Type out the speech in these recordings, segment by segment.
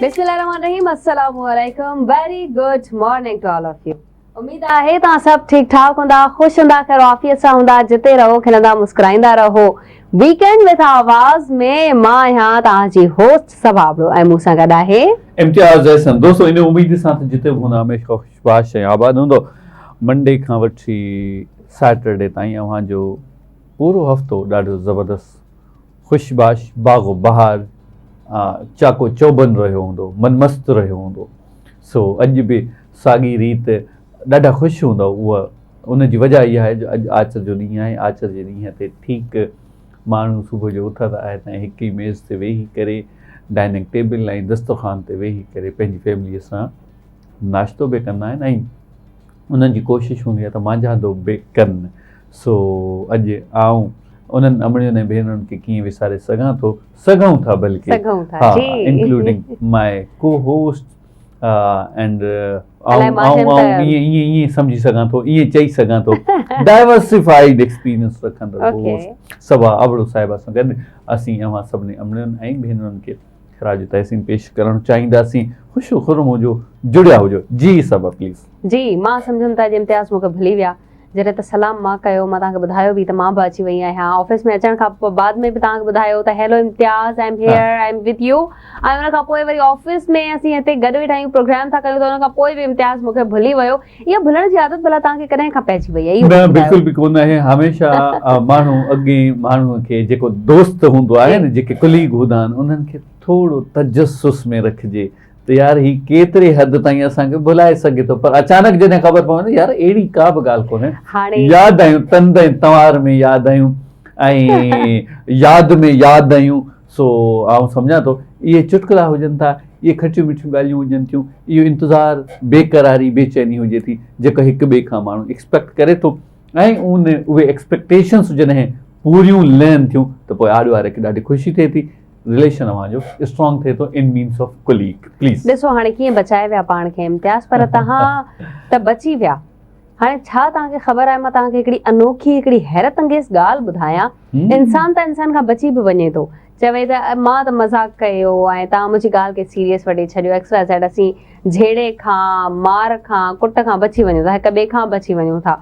बिस्मिल्लाहिर्रहमानिर्रहीम, अस्सलाम वालेकुम, very good morning to all of you. उम्मीद आहे तव्हां सभु ठीक ठाक हूंदा, ख़ुश हूंदा, खैर आफ़ियत सां हूंदा, जिते रहो खिलंदा मुस्कुराईंदा रहो। वीकेंड विद आवाज़ में मां आहियां तव्हांजी होस्ट सभाबड़ो ऐं मूंसां गॾु आहे इम्तियाज़ अहसन। दोस्तों इन उम्मीद सां त जिते बि हूंदा हमेशह ख़ुशबाश ऐं आबाद हूंदो। मंडे खां वठी सैटरडे ताईं अव्हांजो पूरो हफ़्तो ॾाढो ज़बरदस्त ख़ुशबाश बाग़ो बहार चाको चौबन रहियो हूंदो, मनमस्त रहियो हूंदो। सो अॼु बि साॻी रीति ॾाढा ख़ुशि हूंदो। उहा उनजी वजह इहा आहे जो अॼु आचर जो ॾींहुं आहे। आचर जे ॾींहं ते ठीकु माण्हू सुबुह जो उथंदा आहिनि ऐं हिक ई मेज़ ते वेही करे डाइनिंग टेबल ऐं दस्तरख़ान ते वेही करे पंहिंजी फैमिलीअ सां नाश्तो बि कंदा आहिनि ऐं उन्हनि जी कोशिशि हूंदी आहे त मांझांदो बि कनि। सो अॼु आऊं उन्हनि अमड़ियुनि ऐं भेनरुनि खे कीअं विसारे सघूं था बल्कि इंक्लूडिंग माय को होस्ट एंड ईअं सम्झी सघां थो, ईअं चई सघां थो डाइवर्सिफाइड एक्सपीरियंस रखंदड़ होस्ट सबा अबड़ो साहिबा सां गॾु असीं अव्हां सभिनी अमड़ियुनि ऐं भेनरुनि खे ख़राज तहसीन पेश करणु चाहींदासीं। ख़ुशो खुरम हुजो, जुड़िया हुजो। जी सबा प्लीज़। जी मां सम्झमि था इम्तियाज़ मूंखे भुली विया। जॾहिं त सलाम मां कयो, मां तव्हांखे ॿुधायो बि त मां बि अची वई आहियां। ऑफिस में अचण खां पोइ बाद में बि तव्हांखे ॿुधायो त hello Imtiaz, I am here, I am with U. ऐं उन खां पोइ वरी ऑफिस में असीं हिते गॾु वेठा आहियूं, प्रोग्राम था कयूं, त उन खां पोइ बि इम्तियाज़ मूंखे भुली वियो। इहा भुलण जी आदत भला तव्हांखे कॾहिं खां पइजी वई आहे? न, बिल्कुलु बि कोन आहे। हमेशह माण्हू अॻे माण्हूअ खे जेको दोस्त हूंदो आहे न, जेके कुलीग हूंदा आहिनि, उन्हनि खे थोरो तजस्सुस में रखिजे त यार ही केतिरे हद ताईं असांखे भुलाए सघे थो। पर अचानक जॾहिं ख़बर पवंदी यार अहिड़ी का बि ॻाल्हि कोन्हे, यादि आहियूं, तंद ऐं तवार में यादि आहियूं ऐं यादि में यादि आहियूं। सो आउं सम्झां थो इहे चुटकुला हुजनि था, इहे खटियूं मिठियूं ॻाल्हियूं हुजनि थियूं, इहो इंतज़ारु, बेक़रारी, बेचैनी हुजे थी जेको हिक ॿिए खां माण्हू एक्सपेक्ट करे थो ऐं उहे एक्सपेक्टेशन्स जॾहिं पूरियूं लहनि थियूं त पोइ आड़े वारे खे ॾाढी ख़ुशी थिए थी, रिलेशन अव्हांजो स्ट्रॉन्ग थिए थो इन मीन्स ऑफ कुलीग। प्लीज़ ॾिसो हाणे कीअं बचाए विया पाण खे इम्तियाज़, पर तव्हां त बची विया। हाणे छा तव्हांखे ख़बर आहे, मां तव्हांखे हिकिड़ी अनोखी, हिकिड़ी हैरत अंगेज़ ॻाल्हि ॿुधायां। इंसान त इंसान खां बची बि वञे थो। चवे त मां त मज़ाक कयो ऐं तव्हां मुंहिंजी ॻाल्हि खे सीरियस वठी छॾियो, XYZ। असीं झेड़े खां, मार खां, कुट खां बची वञूं था, हिक ॿिए खां बची वञूं था।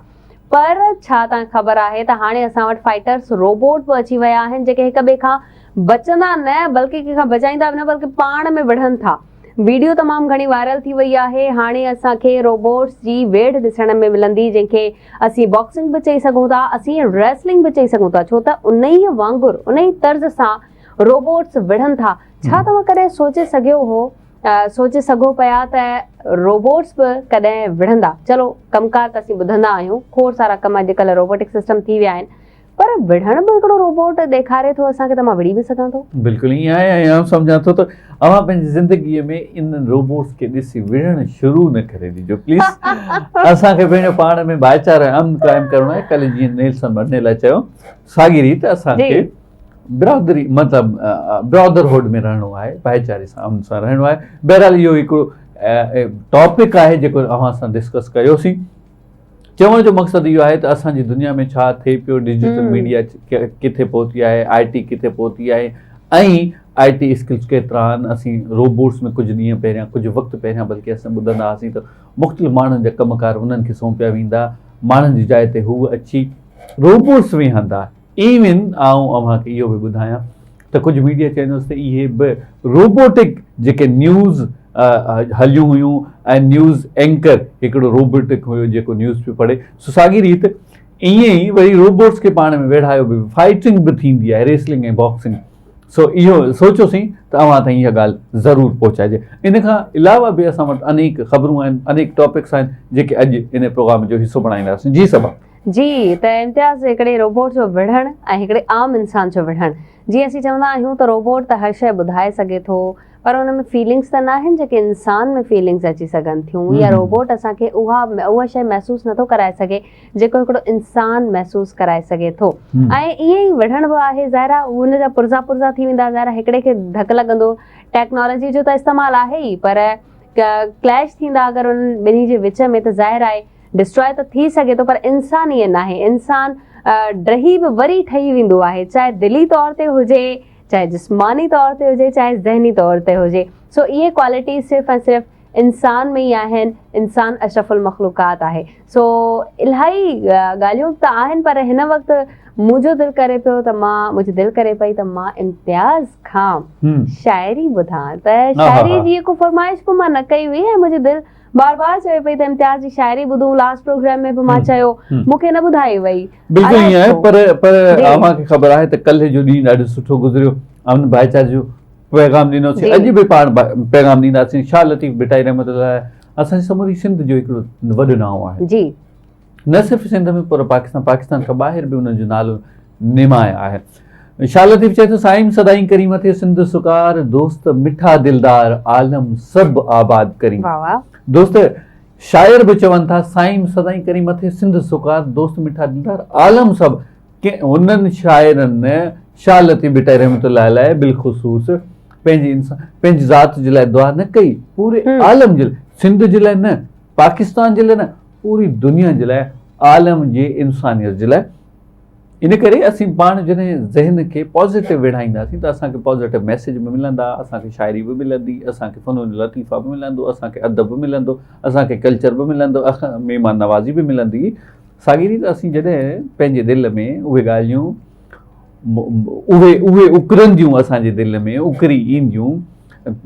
पर छा तव्हांखे ख़बर आहे त हाणे असां वटि फाइटर्स रोबोट बि अची विया आहिनि जेके हिक ॿिए खां बचंदा न, बल्कि कंहिंखां बचाईंदा बि न, बल्कि पाण में विढ़नि था। वीडियो तमामु घणी वायरल थी वई आहे। हाणे असांखे रोबोट्स जी वेढ़ ॾिसण में मिलंदी, जंहिंखे असीं बॉक्सिंग बि चई सघूं था, असीं रेसलिंग बि चई सघूं था, छो त उन ई वांगुरु, उन ई तर्ज़ सां रोबोट्स विढ़नि था। छा तव्हां कॾहिं सोचे सघो पिया त रोबोट्स बि कॾहिं विढ़ंदा? चलो कमकार त असीं ॿुधंदा आहियूं, खोड़ सारा कम अॼुकल्ह रोबोटिक सिस्टम थी विया आहिनि, पर विढ़ण बि हिकिड़ो रोबोट ॾेखारे थो असांखे त मां विढ़ी बि सघां थो। बिल्कुलु ईअं आहे ऐं सम्झां थो त अव्हां पंहिंजी ज़िंदगीअ में इन रोबोट्स खे ॾिसी विढ़ण शुरू न करे ॾिजो प्लीज़। असांखे पंहिंजो पाण में भाईचारो ऐं अमन क़ाइमु करिणो आहे। कल्ह जीअं नेल्सन मंडेला चयो, साॻी रीति असांखे बिरादरी मतिलबु ब्रदरहुड में रहणो आहे, भाईचारे सां अमन सां रहणो आहे। बहरहाल इहो हिकिड़ो टॉपिक आहे जेको अव्हां सां डिस्कस कयोसीं। चवण जो मक़सदु इहो आहे त असांजी दुनिया में छा थिए पियो, डिजिटल मीडिया किथे पहुती आहे, IT किथे पहुती आहे ऐं IT स्किल्स केतिरा आहिनि। असीं रोबोट्स में कुझु ॾींहं पहिरियां, कुझु वक़्तु पहिरियां बल्कि असां ॿुधंदा हुआसीं त मुख़्तलिफ़ माण्हुनि जा कमकार उन्हनि खे सौंपिया वेंदा, माण्हुनि जी जाइ ते हू अची रोबोट्स वेहंदा। इवन आउं अव्हांखे इहो बि ॿुधायां त कुझु मीडिया चैनल्स ते इहे बि रोबोटिक जेके न्यूज़ हलियूं हुयूं ऐं न्यूज़ एंकर हिकिड़ो रोबोटिक हुयो जेको न्यूज़ पियो पढ़े। सो साॻी रीति ईअं ई वरी रोबोट्स खे पाण में वेढ़ायो बि, फाइटिंग बि थींदी आहे, रेसलिंग ऐं बॉक्सिंग। सो इहो सोचियोसीं त अव्हां ताईं इहा ॻाल्हि ज़रूरु पहुचाइजे। इन खां अलावा बि असां वटि अनेक ख़बरूं आहिनि, अनेक टॉपिक्स आहिनि जेके अॼु इन प्रोग्राम जो हिसो बणाईंदासीं। जी सबा जी, त इम्तियाज़ हिकिड़े रोबोट जो विढ़ण ऐं हिकिड़े आम इंसान जो विढ़ण, जीअं असीं चवंदा आहियूं त रोबोट त हर शइ ॿुधाए सघे थो, पर हुन में फीलिंग्स त न आहिनि जेके इंसान में फीलिंग्स अची सघनि थियूं, या रोबोट असांखे उहा शइ महसूसु नथो कराए सघे जेको हिकिड़ो इंसान महसूसु कराए सघे थो। ऐं ईअं ई विढ़ण बि आहे, ज़ाहिरा हुनजा पुर्ज़ा थी वेंदा, ज़ाहिरा हिकिड़े खे धकु लॻंदो। टेक्नोलॉजी जो त इस्तेमालु आहे ई, पर क्लैश थींदा अगरि उन ॿिन्ही जे विच में त ज़ाहिर आहे डिस्ट्रॉय त थी सघे थो, पर इंसान ईअं न आहे। इंसान ड्रही बि वरी ठही वेंदो आहे, चाहे दिली तौर ते हुजे, चाहे जिस्मानी तौर ते हुजे चाहे ज़हनी तौर ते हुजे। सो इहे क्वालिटी सिर्फ़ु ऐं सिर्फ़ु इंसान में ई आहिनि। इंसान अशरफुल मखलूक़ात आहे। सो इलाही ॻाल्हियूं त आहिनि, पर हिन वक़्तु मुंहिंजो दिलि करे पियो त मुंहिंजी दिलि करे पई त मां इम्तियाज़ खां शाइरी ॿुधां। त शाइरी जी को फरमाइश बि मां न कई हुई ऐं मुंहिंजी दिलि बार बार चवे पई त इम्तियाज़ जी शाइरी ॿुधूं। लास्ट प्रोग्राम में बि मां चयो, मूंखे न ॿुधाई वई। बिल्कुलु ईअं आहे, पर अव्हांखे ख़बर आहे त कल्ह जो ॾींहुं ॾाढो सुठो गुज़रियो। अमन भाईचारे जो पैगाम ॾिनोसीं, अॼु बि पाण पैगाम ॾींदासीं। शाह लतीफ़ बिटाई रहमत असांजी समूरी सिंध जो हिकिड़ो वॾो नाओ आहे जी। न सिर्फ़ु सिंध में पर पाकिस्तान खां ॿाहिरि बि उनजो नालो निमाए आहे। शाह लतीफ़ चए थो, साईं सदाई करी मथे सिंध सुकार, दोस्त मिठा दिलदार, आलम सभु आबाद करी। दोस्त शाइर बि चवनि था, साईं सदाई करी मथे सिंध सुकार, दोस्त मिठा दिलदार, आलम सभु। के उन्हनि शाइरनि शाह लतीफ़ बिटाई रहमतुल्लाह अलैह बिलख़ुसूस पंहिंजी ज़ात जे लाइ दुआ न कई, पूरे आलम जे लाइ, सिंध जे लाइ न, पाकिस्तान जे लाइ न, पूरी दुनिया जे लाइ, आलम जे इंसानियत जे लाइ। इन करे असीं पाण जॾहिं ज़हन खे पॉज़िटिव विढ़ाईंदासीं त असांखे पॉज़िटिव मैसेज बि मिलंदा, असांखे शाइरी बि मिलंदी, असांखे फ़नून लतीफ़ा बि मिलंदो, असांखे अदब बि मिलंदो, असांखे कल्चर बि मिलंदो, महिमान नवाज़ी बि मिलंदी। साॻी रीति असीं जॾहिं पंहिंजे दिलि में उहे ॻाल्हियूं उहे उकरंदियूं, असांजे दिलि में उकरी ईंदियूं,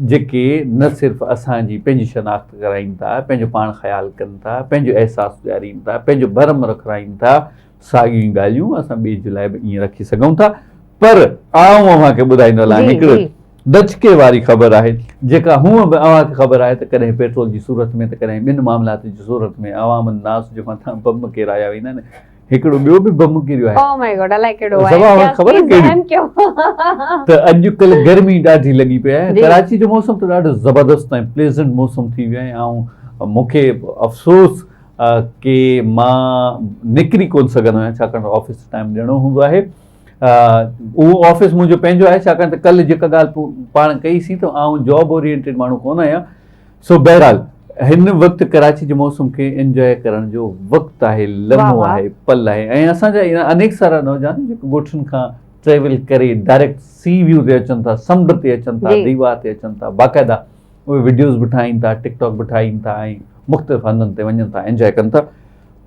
जेके न सिर्फ़ु असांजी पंहिंजी शनाख़्त कराइनि था, पंहिंजो पाण ख़्यालु कनि था, पंहिंजो अहसासु ॾियारीनि था, पंहिंजो भरम रखाइनि था, साॻियूं ॻाल्हियूं असां ॿिए जे लाइ बि ईअं रखी सघूं था। पर आउं अव्हांखे ॿुधाईंदो हलां हिकिड़ो दचके वारी ख़बर आहे, जेका हूअं बि अव्हांखे ख़बर आहे त कॾहिं पेट्रोल जी सूरत में त कॾहिं ॿिनि मामलात जी सूरत में अवाम नास जे मथां बम किराया वेंदा आहिनि। हिकिड़ो ॿियो बि बम किरियो आहे। त अॼुकल्ह गर्मी ॾाढी लॻी पई आहे। कराची जो मौसम त ॾाढो ज़बरदस्त ऐं प्लेज़ेंट मौसम थी वियो आहे। ऐं मूंखे अफ़सोस के मां निकिरी कोन सघंदो आहियां, छाकाणि त ऑफिस टाइम ॾियणो हूंदो आहे। उहो ऑफिस मुंहिंजो पंहिंजो आहे, छाकाणि त कल्ह जेका ॻाल्हि पाण कईसीं त आउं जॉब ओरिएंटेड माण्हू कोन आहियां। सो बहरहाल हिन वक़्तु कराची जे मौसम खे एंजॉय करण जो वक़्तु आहे, लम्हो आहे, पल आहे। ऐं असांजा अनेक सारा नौजवान जेके ॻोठनि खां ट्रेवल करे डायरेक्ट सी व्यू ते अचनि था, समुंड ते अचनि था, दीवार ते अचनि था, बाक़ाइदा उहे वीडियोज़ बि ठाहिनि था, टिकटॉक बि ठाहिनि था ऐं मुख़्तलिफ़ हंधनि ते वञनि था, एंजॉय कनि था।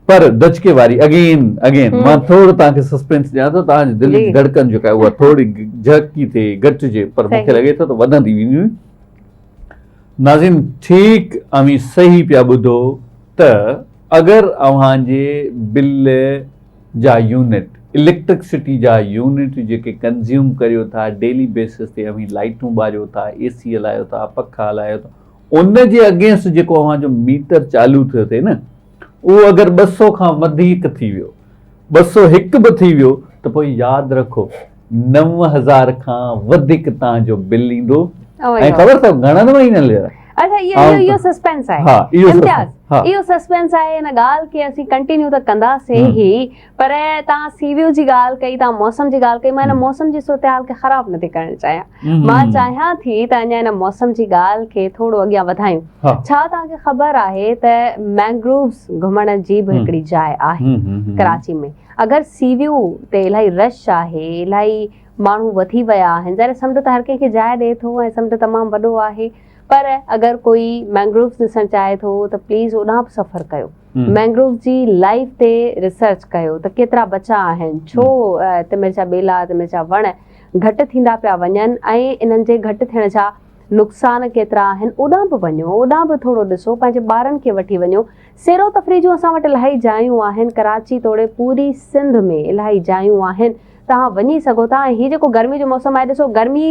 पर दचके वारी अगेन मां थोरो तव्हांखे सस्पेंस ॾियां थो, तव्हांजी दिलि जी धड़कन जेका आहे उहा थोरी झटकी थिए, घटिजे, पर मूंखे लॻे थो त वधंदी वेंदी। नाज़रीन, ठीकु अमी सही पिया ॿुधो त अगरि अव्हांजे बिल जा यूनिट, इलेक्ट्रिसिटी जा यूनिट जेके कंज़्यूम करियो था डेली बेसिस ते, अमी लाइटूं ॿारियो था, AC हलायो था, पखा हलायो था, उन जे अगेंस्ट जेको अव्हांजो मीटर चालू थियो थिए न, उहो अगरि 200 खां वधीक थी वियो, 201 बि थी वियो, त पोइ यादि रखो 9000 खां वधीक तव्हांजो बिल ईंदो। ऐं ख़बर अथव घणनि महीननि लाइ? अच्छा, इहो सस्पेंस आहे। इहो सस्पेंस आहे। हिन ॻाल्हि खे असीं कंटिन्यू त कंदासीं ई, पर तव्हां सीव्यू जी ॻाल्हि कई, तव्हां मौसम जी ॻाल्हि कई। मां हिन मौसम जी सूरतहाल खे ख़राबु नथी करणु चाहियां। मां चाहियां थी त अञा हिन मौसम जी ॻाल्हि खे थोरो अॻियां वधायूं। छा तव्हांखे ख़बर आहे त मैंग्रोव्स घुमण जी बि हिकिड़ी जाइ आहे कराची में? अगरि सीव्यू ते इलाही रश आहे, इलाही माण्हू वधी विया आहिनि, ज़ाहिर समुंड त हर कंहिंखे जाइ ॾिए थो ऐं समुंड तमामु वॾो आहे, पर अगरि कोई मैंग्रोव्स ॾिसणु चाहे थो त प्लीज़ ओॾां बि सफ़र कयो। मैंग्रोव जी लाइफ ते रिसर्च कयो त केतिरा बचा आहिनि, छो तिमिर जा ॿेला, तिमिर जा वण घटि थींदा पिया वञनि ऐं इन्हनि जे घटि थियण जा नुक़सान केतिरा आहिनि, ओॾां बि वञो, ओॾां बि थोरो ॾिसो, पंहिंजे ॿारनि खे वठी वञो। सैरो तफ़री जूं असां वटि इलाही जायूं आहिनि, कराची तोड़े पूरी सिंध में इलाही जायूं आहिनि, तव्हां वञी सघो था। ऐं हीअ जेको गर्मी जो मौसम आहे, ॾिसो गर्मी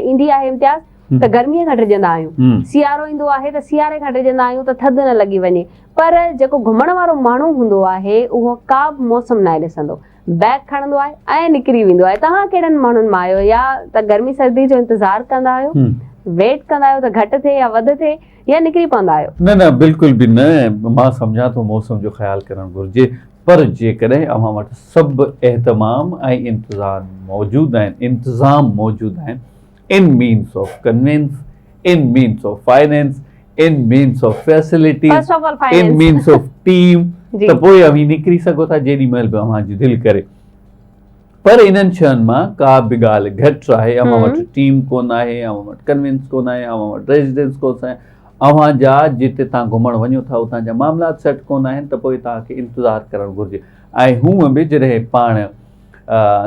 ईंदी आहे इम्तियाज़ त गर्मीअ खां ड्रिजंदा आहियूं, सियारो ईंदो आहे त सियारे खां ड्रिजंदा आहियूं त थधि न लॻी वञे। पर जेको घुमण वारो माण्हू हूंदो आहे उहो का बि मौसम न ॾिसंदो, बैग खणंदो आहे ऐं निकिरी वेंदो आहे। तव्हां कहिड़नि माण्हुनि मां आहियो? या त गर्मी सर्दी जो इंतज़ारु कंदा आहियो, वेट कंदा आहियो त घटि थिए या वधि थिए, या निकिरी पवंदा आहियो? न बिल्कुलु बि न। मां सम्झां थो मौसम जो ख़्यालु करणु घुरिजे, पर जेकॾहिं अव्हां वटि सभु एहतमाम ऐं इंतज़ाम मौजूदु आहिनि, in means of conveyance, in means of finance, in means of facilities, First of all, finance. in means of team, त पोइ अवी निकिरी सघो था जेॾी महिल बि अव्हांजी दिलि करे। पर इन्हनि शयुनि मां का बि ॻाल्हि घटि आहे। अव्हां वटि टीम कोन आहे, अव्हां वटि कन्विंस कोन आहे, अव्हां वटि रेजिडेंस कोन आहे, अव्हां जा जिते तव्हां घुमणु वञो था उतां जा मामलात सेट कोन आहिनि, त पोइ तव्हांखे इंतज़ारु करणु घुरिजे। ऐं हूअं बि जॾहिं पाण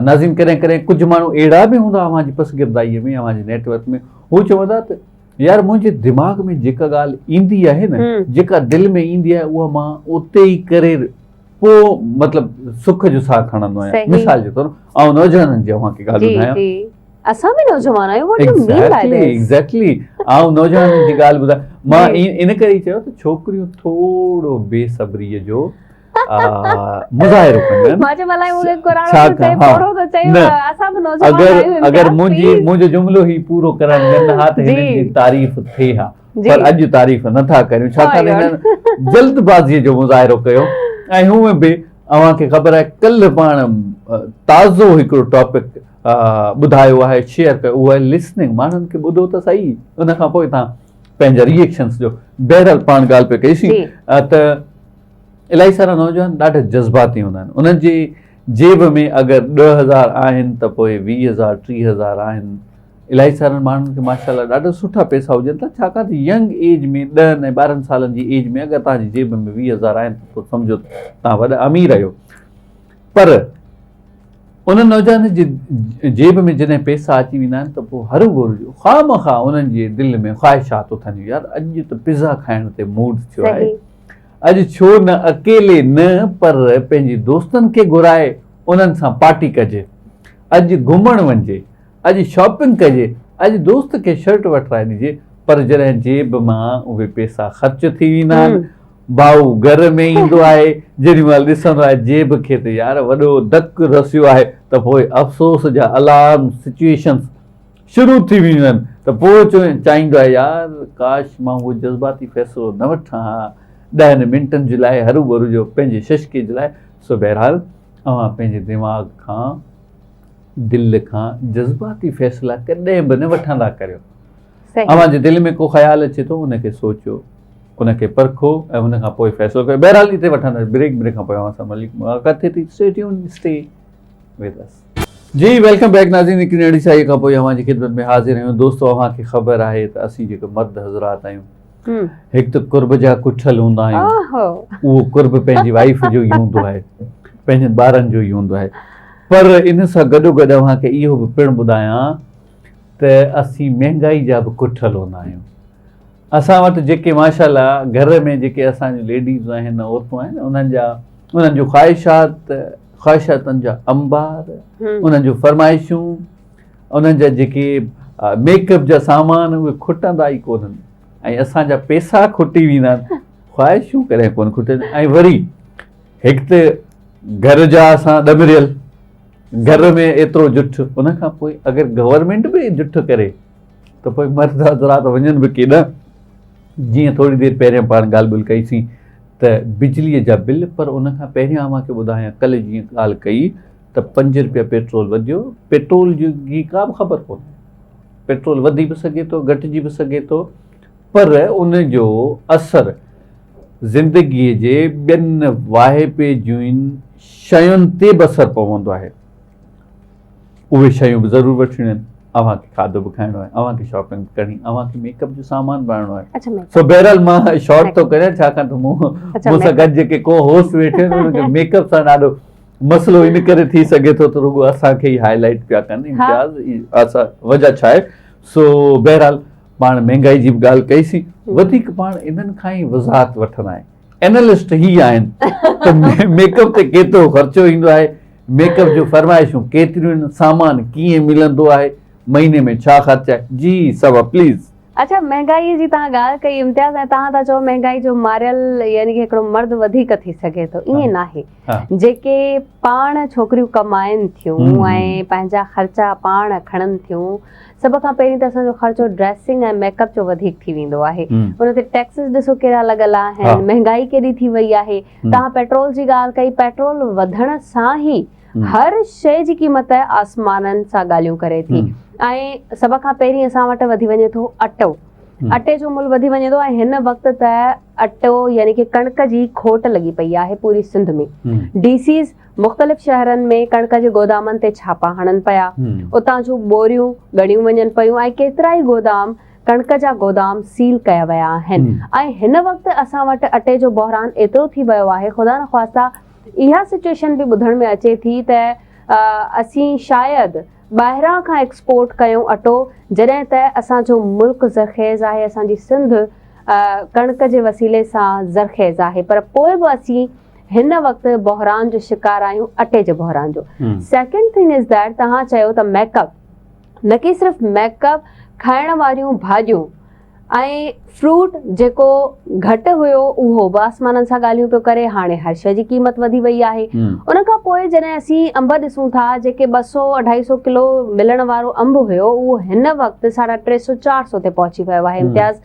नाज़िम कॾहिं कॾहिं कुझु माण्हू अहिड़ा बि हूंदा अव्हांजी पसगिरदाईअ में, अव्हांजे नेटवर्क में, हू चवंदा त यार मुंहिंजे दिमाग़ में जेका ॻाल्हि ईंदी आहे न, जेका दिलि में ईंदी आहे उहा मां उते ई करे पोइ मतिलबु सुख जो साह खणंदो आहियां। मिसाल जे तौरु ऐं नौजवाननि जी अव्हांखे ॻाल्हि ॿुधायां, असां बि नौजवान आहियूं, what do you mean by this? Exactly ऐं नौजवाननि जी ॻाल्हि ॿुधायां, मां इन करे ई चयो त छोकिरियूं थोरो बेसब्रीअ जो मुज़ाहिरो कंदियूं आहिनि। अगरि मुंहिंजो जुमिलो ई पूरो करणु ॾियनि हा त हिननि जी तारीफ़ थिए हा, पर अॼु तारीफ़ नथा करियूं, छाकाणि हिननि जल्दबाज़ीअ जो मुज़ाहिरो कयो। ऐं हूअं बि अव्हांखे ख़बर आहे कल्ह पाण ताज़ो हिकिड़ो टॉपिक ॿुधायो आहे, शेयर कयो, उहो आहे लिसनिंग। माण्हुनि खे ॿुधो त सही, उन खां पोइ तव्हां पंहिंजा रिएक्शन्स ॾियो। बहरहाल पाण ॻाल्हि पिया कईसीं त इलाही सारा नौजवान ॾाढा जज़्बाती हूंदा आहिनि। उन्हनि जी जेब में अगरि 10,000 आहिनि त पोइ 20,000 30,000 आहिनि। इलाही सारनि माण्हुनि खे माशाल्लाह ॾाढा सुठा पैसा हुजनि था, छाकाणि त यंग एज में 10 ऐं 12 सालनि जी एज में अगरि तव्हांजी जेब में 20,000 आहिनि त पोइ सम्झो तव्हां वॾा अमीर आहियो। पर उन नौजवान जी जेब में जॾहिं पैसा अची वेंदा आहिनि त पोइ हरू भरू ख़ामख़ा उन्हनि जे दिलि में ख़्वाहिशात उथनि, यार अॼु त पिज़्ज़ा खाइण ते मूड थियो आहे, अॼु छो न अकेले न पर पंहिंजे दोस्तनि खे घुराए उन्हनि सां पार्टी कजे, अॼु घुमणु वञिजे, अॼु शॉपिंग कजे, अॼु दोस्त खे शर्ट वठराए ॾिजे। पर जॾहिं जेब मां उहे पैसा ख़र्च थी वेंदा आहिनि, भाऊ घर में ईंदो आहे, जेॾी महिल ॾिसंदो आहे जेब खे त यार वॾो धक रसियो आहे, त पोइ अफ़सोस जा अलार्म सिचुएशन्स शुरू थी वेंदियूं आहिनि। त पोइ चाहींदो आहे यार काश मां उहो जज़्बाती फ़ैसिलो न वठां हा 10 मिंटनि जे लाइ हरू भरू जो पंहिंजे शशके जे लाइ। सो बहरहाल अव्हां पंहिंजे दिमाग़ खां दिलि खां जज़्बाती फ़ैसिला कॾहिं बि न वठंदा करियो। अव्हांजे दिलि में को ख़्यालु अचे थो उनखे सोचियो, उनखे परखो ऐं हुन खां पोइ फ़ैसिलो कयो। बहरहाल हिते वठंदासीं ब्रेक खां पोइ अव्हां सां मुलाक़ात थिए थी। Stay tune, stay with us. Ji welcome back नाज़रीन, हिकिड़ी नईं साईअ खां पोइ अव्हांजी ख़िदमत में हाज़िर आहियूं। दोस्तो अव्हांखे ख़बर आहे त असीं जेके मर्द हज़रात आहियूं, हिकु त कुर्ब जा कुठल हूंदा आहियूं, उहो कुर्ब पंहिंजी वाइफ जो ई हूंदो आहे, पंहिंजनि ॿारनि जो ई हूंदो आहे। पर इन सां गॾोगॾु अव्हांखे इहो बि पिणु ॿुधायां त असीं महांगाई जा बि कुठल हूंदा आहियूं। असां वटि जेके माशाल्लाह घर में जेके असांजूं लेडीज़ आहिनि, औरतूं आहिनि, उन्हनि जूं ख़्वाहिशातनि जा अंबार, उन्हनि जूं फरमाइशूं, उन्हनि जा जेके मेकअप जा सामान उहे खुटंदा ई कोन्हनि, ऐं असांजा पैसा खुटी वेंदा आहिनि, ख़्वाहिशूं कॾहिं कोन खुटनि। ऐं वरी हिकु त घर जा असां ॾमिरियल, घर में एतिरो जुठ, उन खां पोइ अगरि गवर्नमेंट बि जुठ करे त पोइ मर्द हज़रात वञनि बि केॾा। जीअं थोरी देरि पहिरियों पाण ॻाल्हि ॿोल्हि कईसीं त बिजलीअ जा बिल, पर उन खां पहिरियों अव्हांखे ॿुधायां कल्ह जीअं ॻाल्हि कई त 5 रुपया पेट्रोल वधियो। पेट्रोल जी का बि ख़बर कोन्हे, पेट्रोल वधी बि सघे थो, घटिजी बि सघे थो, पर उन जो असरु ज़िंदगीअ जे ॿियनि वाहिपे जूं शयुनि ते बि असरु पवंदो आहे। उहे शयूं बि ज़रूरु वठणियूं आहिनि, अव्हांखे खाधो बि खाइणो आहे, अव्हांखे शॉपिंग करणी, अव्हांखे मेकअप जो सामान बि आणणो आहे। सो बहरहाल मां शॉर्ट थो करियां, छाकाणि त मूं सां गॾु जेके को होस्ट वेठे आहिनि उन्हनि खे मेकअप सां ॾाढो मसइलो इन करे थी सघे थो त रुॻो असांखे ई हाईलाइट पिया कनि, असां वजह छा आहे। सो बहरहाल पाण महांगाई जी बि ॻाल्हि कईसीं, वधीक पाण इन्हनि खां ई वज़ाहत वठंदा आहियूं। एनालिस्ट ही आहिनि त मेकअप ते केतिरो ख़र्चो ईंदो आहे, मेकअप जूं फरमाइशूं केतिरियूं आहिनि, सामान कीअं मिलंदो आहे, महीने में छा ख़र्च आहे। जी सभु प्लीज़। अच्छा, महंगाई जी तव्हां ॻाल्हि कई इम्तियाज़, ऐं तव्हां था चओ महंगाई जो मारियल यानी कि हिकिड़ो मर्द वधीक थी सघे थो, ईअं नाहे। जेके पाण छोकिरियूं कमाइनि थियूं ऐं पंहिंजा ख़र्चा पाण खणनि थियूं, सभ खां पहिरीं त असांजो ख़र्चो ड्रेसिंग ऐं मेकअप जो वधीक थी वेंदो आहे। उन ते टैक्सिस ॾिसो कहिड़ा लॻल आहिनि, महांगाई केॾी थी वई आहे। तव्हां पेट्रोल जी ॻाल्हि कई, पेट्रोल वधण सां ई हर शइ जी क़ीमत आसमाननि सां ॻाल्हियूं करे थी। ऐं सभ खां पहिरीं असां वटि वधी वञे थो अटो, अटे जो मुल्ह वधी वञे थो। ऐं हिन वक़्तु त अटो यानी कि कणिक जी खोट लॻी पई आहे पूरी सिंध में। डीसीज़ मुख़्तलिफ़ शहरनि में कणिक जे गोदामनि ते छापा हणनि पिया, उतां जूं बोरियूं ॻणियूं वञनि पियूं ऐं केतिरा ई गोदाम कणिक जा गोदाम सील कया विया आहिनि। ऐं हिन वक़्तु असां वटि अटे जो बहिरान एतिरो थी वियो आहे, ख़ुदा न ख़्वास्ता इहा सिचुएशन बि ॿुधण में अचे थी त असीं शायदि ॿाहिरां खां एक्सपोर्ट कयूं अटो, जॾहिं त असांजो मुल्क ज़रख़ेज़ आहे, असांजी सिंध कणिक जे वसीले सां ज़रख़ेज़ आहे, पर पोइ बि असीं हिन वक़्तु बहिरान जो शिकार आहियूं, अटे जे बहिरान जो। सेकेंड थिंग इज़ दैट तव्हां चयो त मेकअप, न कि सिर्फ़ु मेकअप, खाइण वारियूं भाॼियूं ऐं फ्रूट जेको घटि हुयो उहो बि आसमाननि सां ॻाल्हियूं पियो करे, हाणे हर शइ जी क़ीमत वधी वई आहे। उन खां पोइ जॾहिं असीं अंब ॾिसूं था, जेके 200-250 किलो मिलण वारो अंब हुयो, उहो हिन वक़्तु 350-400 ते पहुची वियो आहे। इम्तियाज़,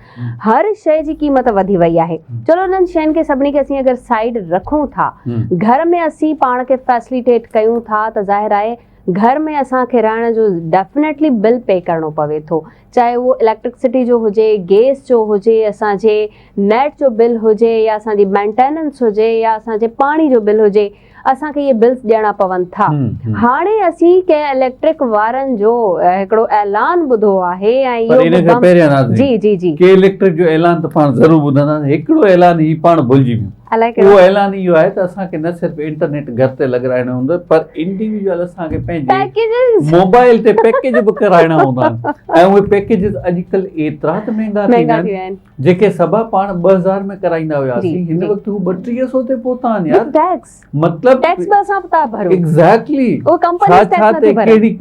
हर शइ जी क़ीमत वधी वई आहे। चलो उन्हनि शयुनि खे सभिनी खे असीं अगरि साइड रखूं था, घर में असीं पाण खे फैसिलिटेट कयूं था, त ज़ाहिर आहे घर में असांखे रहण जो डेफिनेटली बिल पे करिणो पवे थो, चाहे उहो इलेक्ट्रिसिटी जो हुजे, गैस जो हुजे, असांजे नेट जो बिल हुजे, या असांजी मेंटेनेंस हुजे, या असांजे पाणी जो बिल हुजे, असांखे इहे बिल्स ॾियणा पवनि था। हाणे असीं कंहिं इलेक्ट्रिक वारनि जो हिकिड़ो ऐलान ॿुधो आहे ऐं जी जी जी के इलेक्ट्रिक जो ऐलान त पाण ज़रूरु ॿुधंदासीं। हिकिड़ो ऐलान ही पाण भुलिजी वियूं, उहो ऐलान इहो आहे त असांखे न सिर्फ़ु इंटरनेट घर ते लॻाइणो हूंदो, पर इंडिविजुअल असांखे पंहिंजे मोबाइल ते पैकेज बि कराइणा हूंदा आहिनि। ऐं उहे पैकेजिस अॼुकल्ह एतिरा त महांगा थी विया आहिनि, जेके सभा पाण 2000 में कराईंदा हुआसीं, हिन वक़्तु हू 3200 ते पहुता आहिनि यार। मतलब टैक्स बि असां था भरूं। एग्ज़ैक्टली,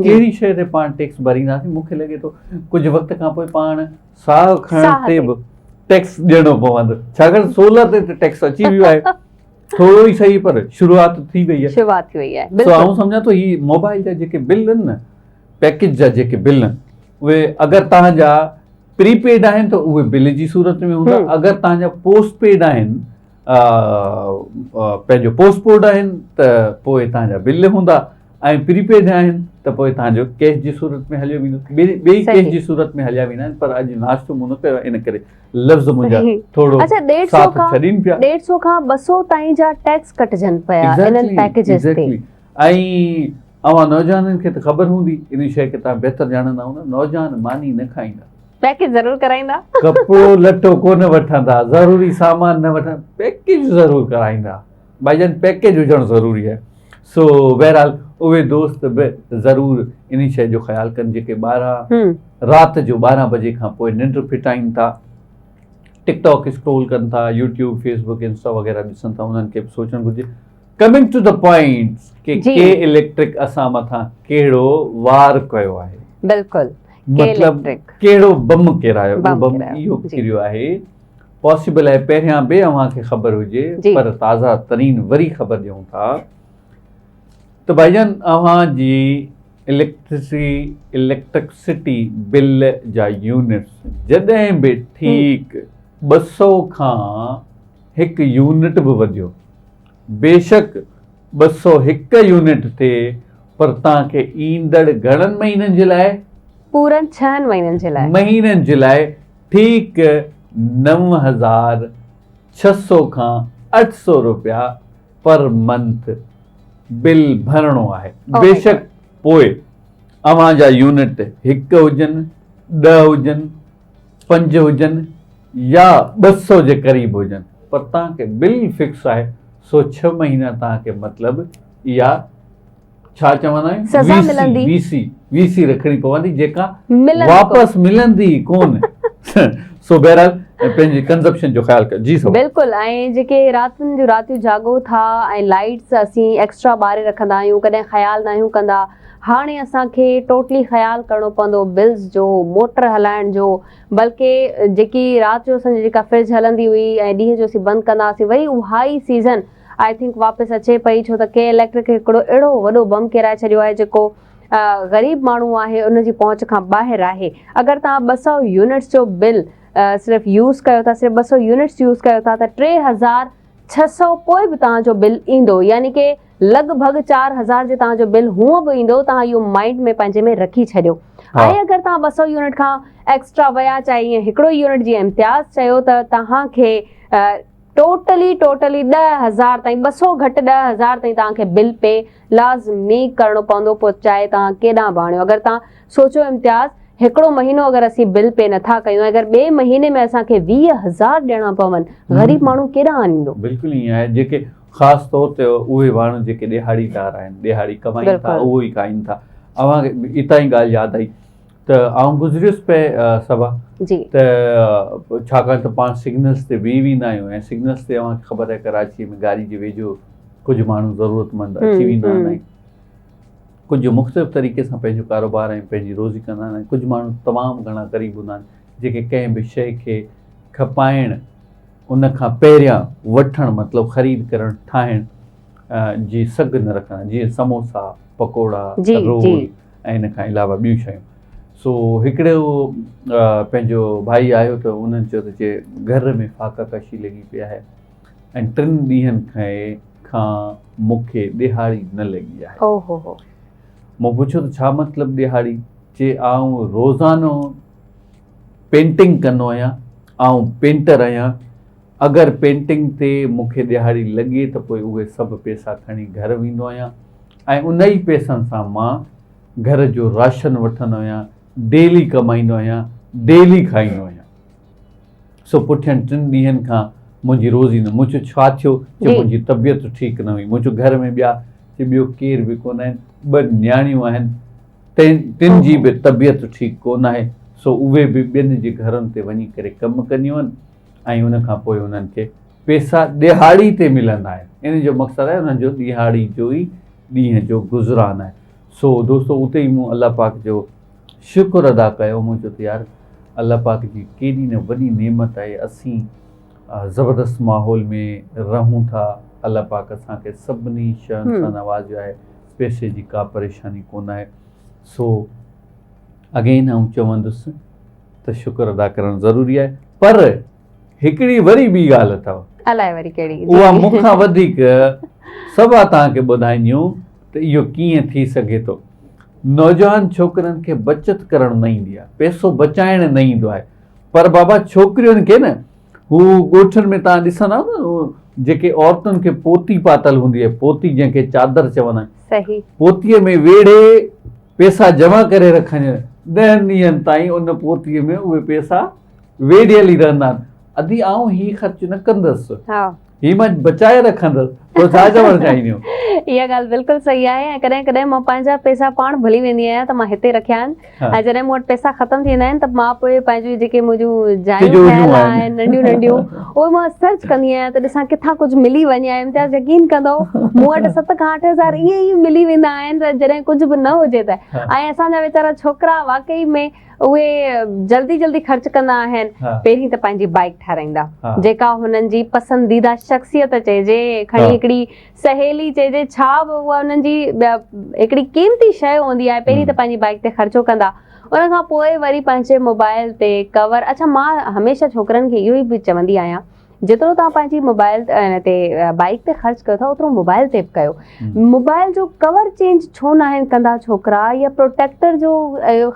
कहिड़ी शइ ते पाण टैक्स भरींदासीं? मूंखे लॻे थो कुझु वक़्त खां पोइ पाण साह खणण ते बि टैक्स ॾियणो पवंदो, छाकाणि सोलर ते टैक्स अची वियो आहे। थोरो ई सही, पर शुरूआत थी वई आहे। आउं सम्झां थो ही मोबाइल जा जेके बिल आहिनि न, पैकेज जा जेके बिल आहिनि, उहे अगरि तव्हांजा प्रीपेड आहिनि त उहे बिल जी सूरत में हूंदा, अगरि तव्हांजा पोस्टपेड आहिनि, पंहिंजो पोस्टपोड आहिनि, त पोइ तव्हांजा बिल हूंदा, ऐं प्रीपेड आहिनि त पोइ तव्हांजो कैश जी सूरत में हलियो वेंदो। ॿई कैश जी सूरत में हलिया वेंदा आहिनि, पर अॼु नाश्तो मूं न कयो, इन करे लफ़्ज़ मुंहिंजा थोरो साथ छॾीनि पिया। 150 खां 200 ताईं जा टैक्स कटजनि पिया इन्हनि पैकेजिस ते। ऐं अवां नौजवाननि खे त ख़बर हूंदी, इन शइ खे तव्हां बहितर ॼाणंदा हूंदा, नौजवान मानी न खाईंदा, पैकेज ज़रूर कराईंदा, कपिड़ो लटो कोन वठंदा, ज़रूरी सामान न वठंदा, पैकेज ज़रूर कराईंदा। भाईजान, पैकेज हुजणु ज़रूरी आहे। सो बहरहाल उहे दोस्त बि ज़रूर इन शइ जो ख़्यालु कनि, जेके राति जो 12 बजे खां पोइ निंड फिटाइनि था, टिकटॉक स्क्रोल कनि था, यूट्यूब, फेसबुक, इंस्टा वग़ैरह ॾिसनि था, उन्हनि खे बि सोचणु घुरिजे। कमिंग टू द पॉइंट के इलेक्ट्रिक असां मथां कहिड़ो वार कयो आहे, बिल्कुलु, मतलब कहिड़ो बम किरायो, बम इहो किरियो आहे। पॉसिबल आहे पहिरियां बि अव्हांखे ख़बर हुजे, पर ताज़ा तरीन वरी ख़बर ॾियूं था त भाईजान, अव्हांजी इलेक्ट्रिसिटी बिल जा यूनिट्स जॾहिं बि ठीक 200 खां 1 यूनिट बि वधियो, बेशक 201 यूनिट थिए, पर तव्हांखे ईंदड़ घणनि महीननि जे लाइ? पूरनि 6 महीननि जे लाइ ठीक 9600 खां 800 रुपया पर मंथ बिल भरणो आहे। बेशक पोइ अव्हांजा यूनिट 1 हुजनि, 10 हुजनि, 5 हुजनि, या 200 जे क़रीब हुजनि, पर तव्हांखे बिल फिक्स आहे। सो 6 महीना तव्हांखे मतिलबु इहा छा चवंदा आहियूं, वीसी रखणी पवंदी, जेका वापसि मिलंदी कोन। सो बहरहाल पंहिंजी कंज़प्शन जो ख़्यालु कर। जी बिल्कुलु। ऐं जेके रातियूं जागो था ऐं लाइट्स असीं एक्स्ट्रा ॿारे रखंदा आहियूं, कॾहिं ख़्यालु न आहियूं कंदा, हाणे असांखे टोटली ख़्यालु करिणो पवंदो बिल्स जो, मोटर हलाइण जो। बल्कि जेकी राति जो असांजी जेका फ्रिज हलंदी हुई ऐं ॾींहं जो असीं बंदि कंदा हुआसीं, वरी उहा ई सीज़न आई थिंक वापसि अचे पई, छो त के इलेक्ट्रिक हिकिड़ो अहिड़ो वॾो बम किराए छॾियो आहे जेको ग़रीब माण्हू आहे उनजी पहुच खां ॿाहिरि आहे। अगरि तव्हां 200 यूनिट्स जो बिल सिर्फ़ु यूज़ कयो था, सिर्फ़ु 200 यूनिट्स यूज़ कयो था, त 3600 पोइ बि तव्हांजो बिल ईंदो, यानी कि लॻभॻि 4000 जे तव्हांजो बिल हूअं बि ईंदो। तव्हां इहो माइंड में पंहिंजे में रखी छॾियो। ऐं अगरि तव्हां 200 यूनिट खां एक्स्ट्रा विया, चाहे ईअं हिकिड़ो यूनिट जीअं इम्तियाज़ चयो, त तव्हांखे टोटली 10,000 ताईं 200 घटि 10,000 ताईं तव्हांखे बिल पे लाज़मी करिणो पवंदो, पोइ चाहे तव्हां केॾांहुं बि आणियो। अगरि तव्हां सोचो इम्तियाज़ हिकिड़ो महीनो अगरि असीं बिल पे नथा कयूं, अगरि ॿिए महीने में असांखे 20,000 ॾियणा पवनि, ग़रीब माण्हू केॾांहुं आणींदो? बिल्कुलु ईअं आहे। जेके ख़ासि तौर ते उहे माण्हू जेके ॾिहाड़ीदार आहिनि, ॾिहाड़ी कमाइनि था, उहो ई खाइनि था। अव्हांखे इतां ई ॻाल्हि यादि आई त आउं गुज़रियुसि पे सभा जी त छाकाणि त पाण सिग्नल्स ते बीह वेंदा आहियूं, ऐं सिग्नल्स ते अव्हांखे ख़बर आहे कराचीअ में गाड़ी जे वेझो कुझु माण्हू ज़रूरतमंद अची वेंदा आहिनि, कुझु मुख़्तलिफ़ तरीक़े सां पंहिंजो कारोबार ऐं पंहिंजी रोज़ी कंदा आहिनि। कुझु माण्हू तमामु घणा ग़रीब हूंदा आहिनि जेके कंहिं बि शइ खे खपाइण उन खां पहिरियां वठणु मतिलबु ख़रीद करणु ठाहिण जी सघ न रखंदा, जीअं समोसा, पकोड़ा, रोल ऐं इन खां अलावा ॿियूं शयूं। सो हिकिड़ो पंहिंजो भाई आयो त उन्हनि चयो त घर में फाका कशी लॻी पई आहे ऐं 3 ॾींहंनि खां मूंखे ॾिहाड़ी न लॻी आहे। ओहो, मूं पुछियो त छा मतिलबु ॾिहाड़ी? चए आउं रोज़ानो पेंटिंग कंदो आहियां, आउं पेंटर आहियां, अगरि पेंटिंग ते मूंखे ॾिहाड़ी लॻे त पोइ उहे सभु पैसा खणी घर वेंदो आहियां ऐं उन ई पैसनि सां मां घर जो राशन वठंदो आहियां, डेली कमाईंदो आहियां, डेली खाईंदो आहियां। सो पुठियनि 3 ॾींहंनि खां मुंहिंजी रोज़ी न। मूं चयो छा थियो? चयो मुंहिंजी तबियत ठीकु न हुई। मूं चयो घर में ॿिया? चयो ॿियो केरु बि कोन आहिनि, 2 न्याणियूं आहिनि, 3 जी बि तबियत ठीकु कोन आहे। सो उहे बि ॿियनि जे घरनि ते वञी करे कमु कंदियूं आहिनि ऐं उन खां पोइ उन्हनि खे पैसा ॾिहाड़ी ते मिलंदा आहिनि। इन जो मक़सदु आहे उन्हनि जो ॾिहाड़ी जो ई ॾींहं जो गुज़रान आहे। सो दोस्तो उते ई मूं अलाह पाक जो शुक्र अदा कयो। मूं चयो त यार अलाह पाक जी केॾी न वॾी नेमत आहे, असीं ज़बरदस्त माहौल में रहूं था। अलाह पाक असांखे सभिनी शयुनि सां नवाज़ियो आहे, पैसे जी का परेशानी कोन आहे। सो अगेन आउं चवंदुसि त शुक्र अदा करणु ज़रूरी आहे। पर हिकिड़ी वरी ॿी ॻाल्हि अथव, अलाए वरी कहिड़ी? उहा मूंखां वधीक सभा तव्हांखे ॿुधाईंदियूं त इहो कीअं थी सघे थो। नौजवान छोकिरनि खे बचत करणु न ईंदी आहे, पैसो बचाइणु न ईंदो आहे, पर बाबा छोकिरियुनि खे न हू ॻोठनि में तव्हां ॾिसंदा न जेके औरतुनि खे पोती पातल हूंदी आहे, पोती जंहिंखे चादर चवंदा आहिनि, सही, पोतीअ में वेड़े पैसा जमा करे रखनि, 10 ॾींहंनि ताईं उन पोतीअ में उहे पैसा वेड़ियल ई रहंदा आहिनि। अदी आउं ही ख़र्च न कंदसि, ही मां बचाए रखंदसि, तो छा चवणु चाहींदियूं? इहा ॻाल्हि बिल्कुलु सही आहे। ऐं कॾहिं कॾहिं मां पंहिंजा पैसा पाण भुली वेंदी आहियां त मां हिते रखिया आहिनि, ऐं जॾहिं मूं वटि पैसा ख़तमु थींदा आहिनि त मां पोइ पंहिंजूं जेके मुंहिंजूं जायूं ठहियल आहिनि नंढियूं नंढियूं उहे मां सर्च कंदी आहियां त ॾिसां किथां कुझु मिली वञे। इम्तियाज़ यकीन कंदो, मूं वटि 7 खां 8 हज़ार ईअं ई मिली वेंदा आहिनि त जॾहिं कुझु बि न हुजे त। ऐं असांजा वीचारा छोकिरा वाकई में उहे जल्दी जल्दी ख़र्च कंदा आहिनि। पहिरीं त पंहिंजी बाइक ठाराईंदा, जेका हुननि जी पसंदीदा शख़्सियत चइजे, खणी हिकिड़ी सहेली चइजे, छा बि उहा हुननि जी हिकिड़ी क़ीमती शइ हूंदी आहे। पहिरीं त पंहिंजी बाइक ते ख़र्चो कंदा, उन खां पोइ वरी पंहिंजे मोबाइल ते कवर। अच्छा, मां हमेशह छोकिरनि खे इहो ई बि चवंदी आहियां, जेतिरो तव्हां पंहिंजी मोबाइल ते बाइक ते ख़र्च कयो था ओतिरो मोबाइल ते बि कयो। मोबाइल जो कवर चेंज छो न आहिनि कंदा छोकिरा, या प्रोटेक्टर जो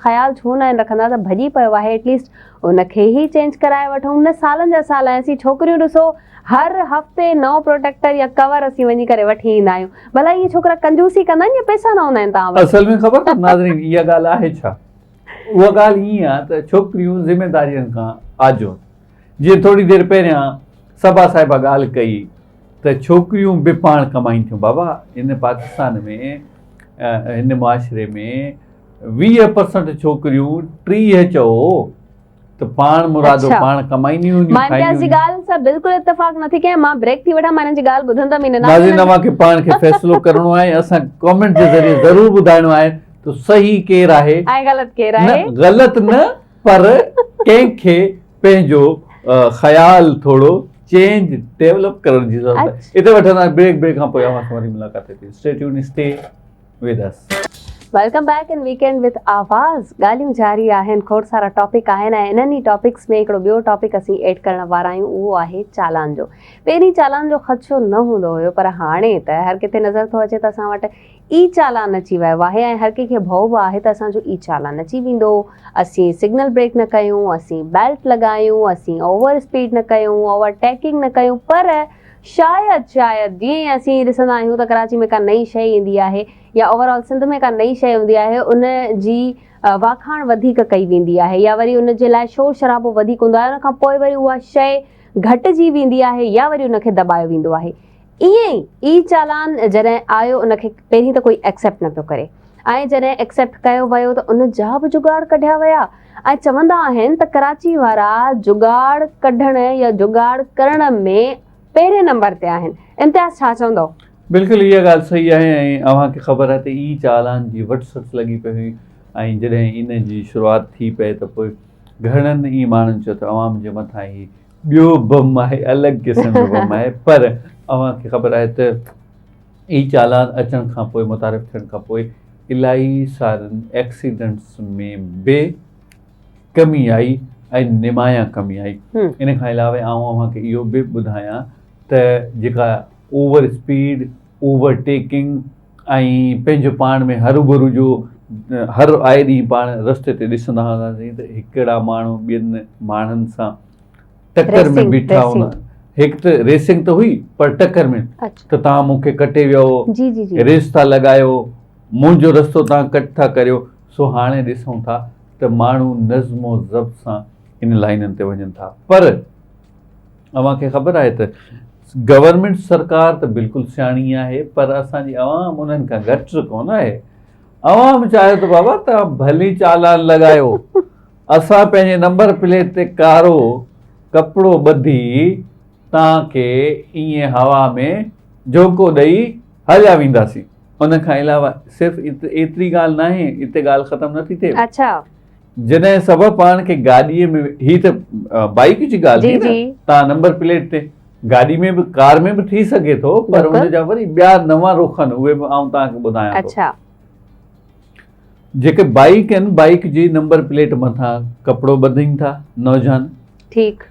ख़्यालु छो न आहिनि रखंदा त भॼी पियो आहे, एटलीस्ट उनखे ई चेंज कराए वठूं। न सालनि जा साल असीं छोकिरियूं ॾिसो हर हफ़्ते नओं प्रोटेक्टर या कवर असीं वञी करे वठी ईंदा आहियूं। भला इहे छोकिरा कंजूसी कंदा आहिनि या पैसा न हूंदा आहिनि तव्हां वटि? असल में ख़बर अथव नाज़रीन इहा ॻाल्हि आहे छा? उहा ॻाल्हि ईअं आहे त छोकिरियूं ज़िमेदारियुनि खां आजो। जीअं थोरी देरि पहिरियां सभा साहिबा ॻाल्हि कई त छोकिरियूं बि पाण कमाइनि थियूं। बाबा हिन पाकिस्तान में हिन मुआशिरे में 20% छोकिरियूं 30 चओ त पाण मुरादो पाण कमाईंदियूं। मां इम्तियाज़ जी ॻाल्हि सां बिल्कुलु इत्तेफ़ाक़ नथी कयां। मां ब्रेक थी वठां, मां हिन जी ॻाल्हि ॿुधंदमि ई न। नाज़रीन अव्हांखे पाण खे फ़ैसिलो करणो आहे, असां कमेंट जे ज़रिए ज़रूरु ॿुधाइणो आहे त सही केरु आहे ऐं ग़लति केरु आहे। ग़लति न, पर कंहिंखे पंहिंजो ख़्यालु थोरो चेंज डेवलप करण जी ज़रूरत आहे। हिते वठंदा ब्रेक खां पोइ अवां सां वरी मुलाक़ात थी। Stay tune, stay with us. Welcome back in weekend with आवाज़। ॻाल्हियूं जारी आहिनि, खोड़ सारा टॉपिक आहिनि ऐं इन्हनि ई टॉपिक्स में हिकिड़ो ॿियो टॉपिक असीं ऐड करण वारा आहियूं, उहो आहे चालान जो। पहिरीं चालान जो ख़दशो न हूंदो हुयो, पर हाणे त हर किथे नज़र थो अचे त असां वटि ई चालान अची वियो आहे ऐं हर कंहिंखे भउ बि आहे त असांजो ई चालान अची वेंदो। असीं सिग्नल ब्रेक न कयूं, असीं बेल्ट लॻायूं, असीं ओवर स्पीड न कयूं, ओवरटेकिंग न कयूं, पर शायदि जीअं असीं ॾिसंदा आहियूं त कराची में का नई शइ ईंदी आहे या ओवरऑल सिंध में का नई शइ हूंदी आहे, उन जी वाखाण वधीक कई वेंदी आहे या वरी उन जे लाइ शोर शराबो वधीक हूंदो आहे, उन खां पोइ वरी उहा शइ घटिजी वेंदी आहे या वरी उनखे दॿायो वेंदो आहे। ईअं ई चालान जॾहिं आयो, उनखे पहिरीं त कोई एक्सेप्ट न पियो करे ऐं जॾहिं एक्सेप्ट कयो वियो त उन जा बि जुगाड़ कढिया विया ऐं चवंदा आहिनि त कराची वारा जुगाड़ कढण या जुगाड़ करण में पहिरें नंबर ते आहिनि। इम्तियाज़, छा चवंदव? बिल्कुलु इहा ॻाल्हि सही आहे ऐं अव्हांखे ख़बर आहे त ई चालान जी वटसट लॻी पई हुई ऐं जॾहिं इन जी शुरूआति थी पए त पोइ घणनि ई माण्हुनि चयो त अवाम जे मथां ई ॿियो बम आहे, अलॻि क़िस्म जो बम आहे। पर अव्हांखे ख़बर आहे त ई चालान अचण खां पोइ, मुतारिफ़ थियण खां पोइ इलाही सारनि एक्सीडेंट्स में बि कमी आई ऐं निमाया कमी आई। इन खां अलावा आउं अव्हांखे इहो बि ॿुधायां त जेका ओवर स्पीड, ओवरटेकिंग ऐं पंहिंजो पाण में हरू जो हर आए ॾींहुं पाण रस्ते ते ॾिसंदा हुआसीं त हिकिड़ा माण्हू ॿियनि माण्हुनि सां टकर में बीठा हूंदा। हिकु त रेसिंग त हुई, पर टकर में त तव्हां मूंखे कटे वियो, रेस था लॻायो, मुंहिंजो रस्तो तव्हां कट था करियो। सो हाणे ॾिसूं था त माण्हू नज़्मो ज़ब्त सां इन लाइननि ते वञनि था। पर अव्हांखे ख़बर आहे त गवर्नमेंट सरकार त बिल्कुलु सियाणी आहे, पर असांजी अवाम उन्हनि खां घटि कोन आहे। अवाम चाहे त बाबा तव्हां भली चालान लॻायो, असां पंहिंजे नंबर प्लेट ते कारो कपिड़ो ॿधी तव्हांखे ईअं हवा में झोको ॾेई हलिया वेंदासीं। उन खां अलावा सिर्फ़ु एतिरी ॻाल्हि न आहे, हिते ॻाल्हि ख़तमु नथी थिए। अच्छा, जॾहिं सभु पाण खे गाॾीअ में, ही त बाइक जी ॻाल्हि थी न, तव्हां नंबर प्लेट ते गाॾी में बि, कार में बि थी सघे थो, पर उनजा वरी ॿिया नवां रुख आहिनि, उहे बि आउं तव्हांखे ॿुधायां थो। जेके बाइक आहिनि, बाइक जी नंबर प्लेट मथां कपिड़ो ॿधनि था नौजवान, ठीकु,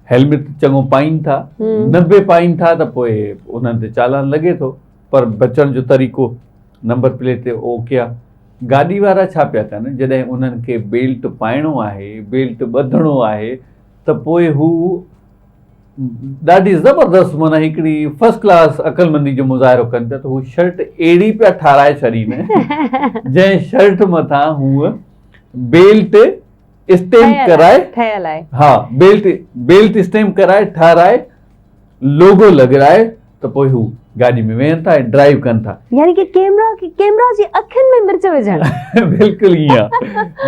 हेलमेट चङो पाइनि था, न बि पाइनि था त पोइ उन्हनि ते चालान लॻे थो, पर बचण जो तरीक़ो नंबर प्लेट ते ओके आहे। गाॾी वारा छा पिया कनि, जॾहिं उन्हनि खे बेल्ट पाइणो आहे, बेल्ट ॿधणो आहे, त पोइ हू ॾाढी ज़बरदस्त, माना हिकिड़ी फर्स्ट क्लास अक़लमंदी जो मुज़ाहिरो कनि पिया। त हू शर्ट अहिड़ी पिया ठाराए छॾीनि जंहिं शर्ट मथां हूअ बेल्ट स्टैम्प कराए, हा, बेल्ट स्टैम्प कराए ठाराए, लोगो लॻाए, त पोइ हू गाॾी में वेहनि था ऐं ड्राइव कनि था। यानी कि कैमरा जी अखियुनि में मिर्च विझण। बिल्कुलु ईअं,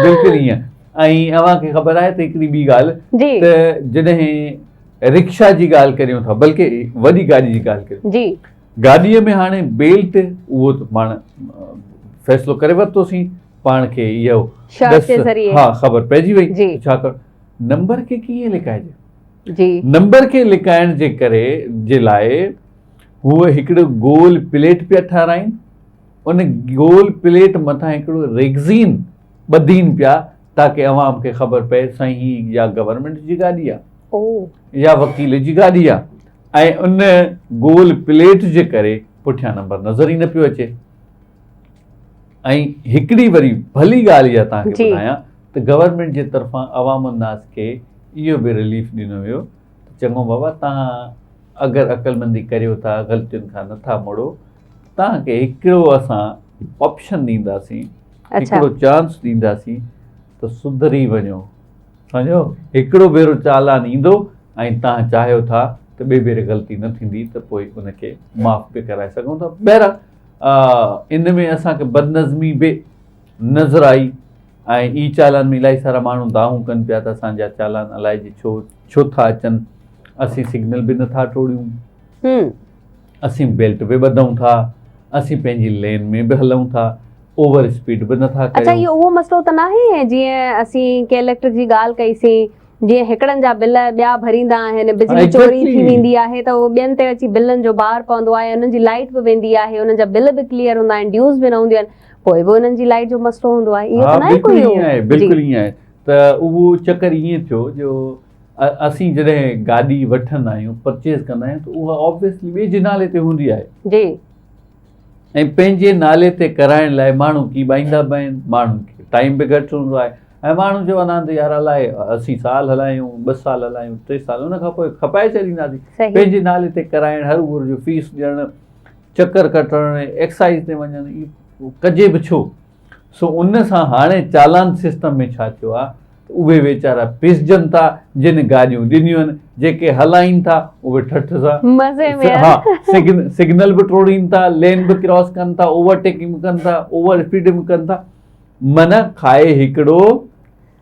बिल्कुलु ईअं। ऐं अव्हांखे ख़बर आहे त हिकिड़ी ॿी ॻाल्हि, त जॾहिं रिक्शा जी ॻाल्हि करियूं था, बल्कि वॾी गाॾी जी ॻाल्हि करियूं, गाॾीअ में हाणे बेल्ट, उहो त पाण फ़ैसिलो करे वरितोसीं, पाण खे इहो हा ख़बर पइजी वई। छा कर, नंबर खे कीअं लिकाइजे? नंबर खे लिकाइण जे करे जे लाइ हूअ हिकिड़ो गोल प्लेट पिया ठाराइनि, उन गोल प्लेट मथां हिकिड़ो रेगज़ीन ॿधीनि पिया, ताकी अवाम खे ख़बर पए साईं ही या गवर्नमेंट जी गाॾी आहे या वकील जी गाॾी आहे। ऐं उन गोल प्लेट जे करे पुठियां नंबर नज़र ई न पियो अचे। ऐं हिकिड़ी वरी भली ॻाल्हि इहा तव्हांखे ॿुधायां त गवर्नमेंट जे तरफ़ां अवाम नास खे इहो बि रिलीफ ॾिनो वियो, चङो बाबा तव्हां अगरि अक़लमंदी करियो था, ग़लतियुनि खां नथा मुड़ो, तव्हांखे हिकिड़ो असां ऑप्शन ॾींदासीं, हिकिड़ो चांस ॾींदासीं त सुधरी वञो। सम्झो, हिकिड़ो भेरो चालान ईंदो ऐं तव्हां चाहियो था त ॿिए भेरे ग़लती न थींदी, त पोइ उनखे माफ़ बि कराए सघूं था। ॿाहिरां इन में असांखे बदनज़मी बि नज़र आई ऐं ई चालान में इलाही सारा माण्हू दावूं कनि पिया त असांजा चालान अलाए जी छो था अचनि, असीं सिग्नल बि नथा टोड़ियूं, असीं बेल्ट बि ॿधूं था, असीं पंहिंजी लेन में बि हलूं था, ओवर स्पीड बि नथा कयूं। अच्छा, इहो उहो मसलो त न आहे जीअं असीं कंहिं इलेक्ट्रिक जी ॻाल्हि कईसीं जीअं हिकिड़नि जा बिल ॿिया भरींदा आहिनि, बिजली Exactly. चोरी थी वेंदी आहे त उहो ॿियनि ते अची बिलनि जो बार पवंदो आहे, उन्हनि जी लाइट बि वेंदी आहे, उन्हनि जा बिल बि क्लियर हूंदा आहिनि, ड्यूज़ बि न हूंदियूं आहिनि, पोइ बि उन्हनि जी लाइट जो मसलो हूंदो आहे। इहो हा त न आहे बिल्कुलु कोई ईअं आहे, बिल्कुलु ईअं आहे। त उहो चकर ईअं थियो जो असीं जॾहिं गाॾी वठंदा आहियूं, परचेज़ कंदा आहियूं, त उहा ऑब्वियसली ॿिए जे नाले ते हूंदी आहे जी ऐं पंहिंजे नाले ते कराइण लाइ माण्हू कीॿाईंदा बि आहिनि, माण्हुनि खे टाइम बि घटि हूंदो आहे ऐं माण्हू चवंदा आहिनि त यार हलाए असीं साल हलायूं, 2 साल हलायूं, 3 साल, उन खां पोइ खपाए छॾींदासीं। सही। पंहिंजे नाले ते कराइण, हर उहो जो फीस ॾियणु, चकर कटणु, एक्साइज़ ते वञणु, इहो कजे बि छो? सो उन सां हाणे चालान सिस्टम में छा थियो आहे, उहे वीचारा पिसजनि था जिन गाॾियूं ॾिनियूं आहिनि, जेके हलाइनि था उहे ठठ सां मज़े में हा सिग्नल बि टोड़ीनि था, लेन बि क्रॉस कनि था, ओवरटेकिंग बि कनि था, ओवर स्पीड बि कनि था, मन खाए हिकिड़ो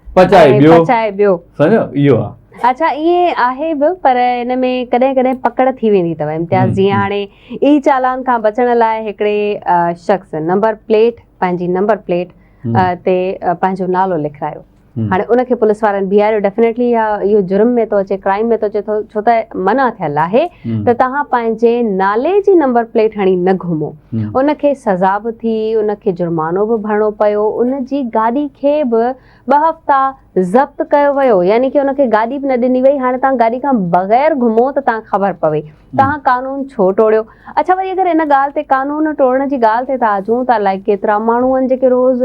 पचाए ॿियो, सम्झो इहो आहे। अच्छा ईअं आहे बि, पर हिन में कॾहिं कॾहिं पकड़ थी वेंदी अथव इम्तियाज़। जीअं हाणे ई चालान खां बचण लाइ हिकिड़े शख़्स नंबर प्लेट, पंहिंजी नंबर प्लेट ते पंहिंजो नालो लिखायो, हाणे उनखे पुलिस वारनि बीहारियो, डेफिनेटली इहो जुर्म में थो अचे, क्राइम में थो अचे, छो त मना थियल आहे त तव्हां पंहिंजे नाले जी नंबर प्लेट हणी न घुमो। उनखे सज़ा बि थी, उनखे जुर्मानो बि भरणो पियो, उनजी गाॾी खे बि 2 हफ़्ता ज़ब्त कयो वियो, यानी कि उनखे गाॾी बि न ॾिनी वई। हाणे तव्हां गाॾी खां बग़ैर घुमो त तव्हां ख़बर पवे तव्हां कानून छो टोड़ियो। अच्छा वरी अगरि इन ॻाल्हि ते कानून टोड़ण जी ॻाल्हि ते था अचूं त लाइक केतिरा माण्हू आहिनि जेके रोज़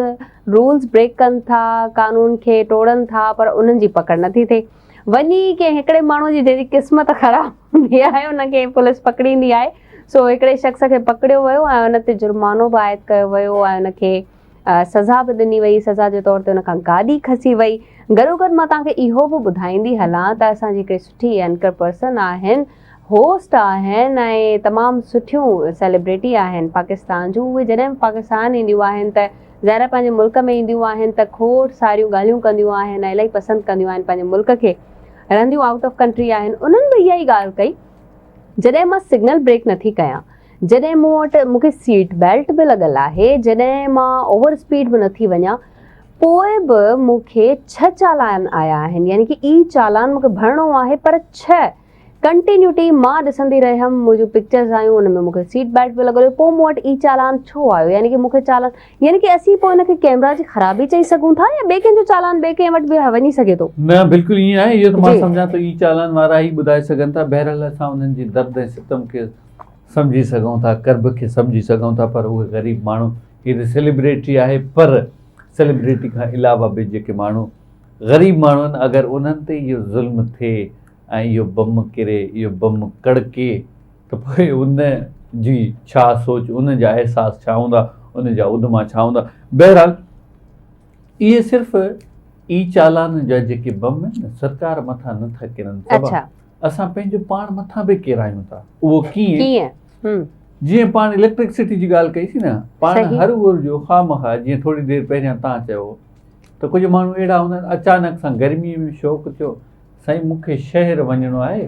रूल्स ब्रेक कनि था, कानून खे टोड़नि था, पर उन्हनि जी पकड़ नथी थिए। वञी के हिकिड़े माण्हू जी जहिड़ी क़िस्मत ख़राब हूंदी आहे उनखे पुलिस पकड़ींदी आहे। सो हिकिड़े शख़्स खे पकड़ियो वियो ऐं उन ते जुर्मानो बि आयद कयो वियो ऐं उनखे सज़ा बि ॾिनी वई, सज़ा जे तौर ते उनखां गाॾी खसी वई। गॾोगॾु मां तव्हांखे इहो बि ॿुधाईंदी हलां त असांजी हिकिड़ी सुठी एंकर पर्सन आहिनि, होस्ट आहिनि ऐं तमामु सुठियूं सेलिब्रिटी आहिनि पाकिस्तान जूं। उहे जॾहिं पाकिस्तान ईंदियूं आहिनि त ज़ाहिर पंहिंजे मुल्क में ईंदियूं आहिनि त खोड़ सारियूं ॻाल्हियूं कंदियूं आहिनि, इलाही पसंदि कंदियूं आहिनि पंहिंजे मुल्क खे, रहंदियूं आउट ऑफ कंट्री आहिनि। उन्हनि बि इहा ई ॻाल्हि कई, जॾहिं मां सिग्नल ब्रेक नथी कयां, जॾहिं मूं वटि मूंखे सीट बेल्ट बि लॻल आहे, जॾहिं मां ओवर स्पीड बि नथी वञा, पोइ बि मूंखे 6 चालान आया आहिनि, यानी कि ई चालान मूंखे भरणो आहे, पर 6 कंटिन्यूटी मां ॾिसंदी रहियमि, मुंहिंजूं पिक्चर्स आयूं, उन में मूंखे सीट बेल्ट बि लॻल हुयो, पोइ मूं वटि ई चालान छो आयो, यानी कि मूंखे चालान, यानी कि असीं पोइ हिनखे कैमरा जी ख़राबी चई सघूं था या ॿिए कंहिंजो चालान ॿिए कंहिं वटि बि वञी सघे थो? न बिल्कुलु ईअं आहे, इहो त मां सम्झां थो ई चालान वारा ई ॿुधाए सघनि था। बहरहाल असां उन्हनि जी दर्द ऐं सितम खे सम्झी सघूं था, कर्ब खे सम्झी सघूं था, पर उहे ग़रीब माण्हू, हीअ सेलिब्रिटी आहे, पर सेलिब्रिटी खां अलावा बि जेके माण्हू ग़रीब माण्हू आहिनि, अगरि उन्हनि ते इहो ज़ुल्म थिए ऐं इहो बम किरे, इहो बम कड़के, त पोइ उन जी छा सोच, उन जा अहसास छा हूंदा, उन जा उदमा छा हूंदा। बहरहाल इहे सिर्फ़ु ई चालान जा जेके बम आहिनि न, सरकार मथां नथा किरनि, असां पंहिंजो पाण मथां बि किरायूं था। उहो कीअं? जीअं पाण इलेक्ट्रिसिटी जी ॻाल्हि कईसीं न, पाण हर उहो जो ख़ामख़ा, जीअं थोरी देरि पहिरियां तव्हां चयो त कुझु माण्हू अहिड़ा हूंदा आहिनि, अचानक सां गर्मीअ में शौक़ु थियो, साईं मूंखे शहर वञिणो आहे,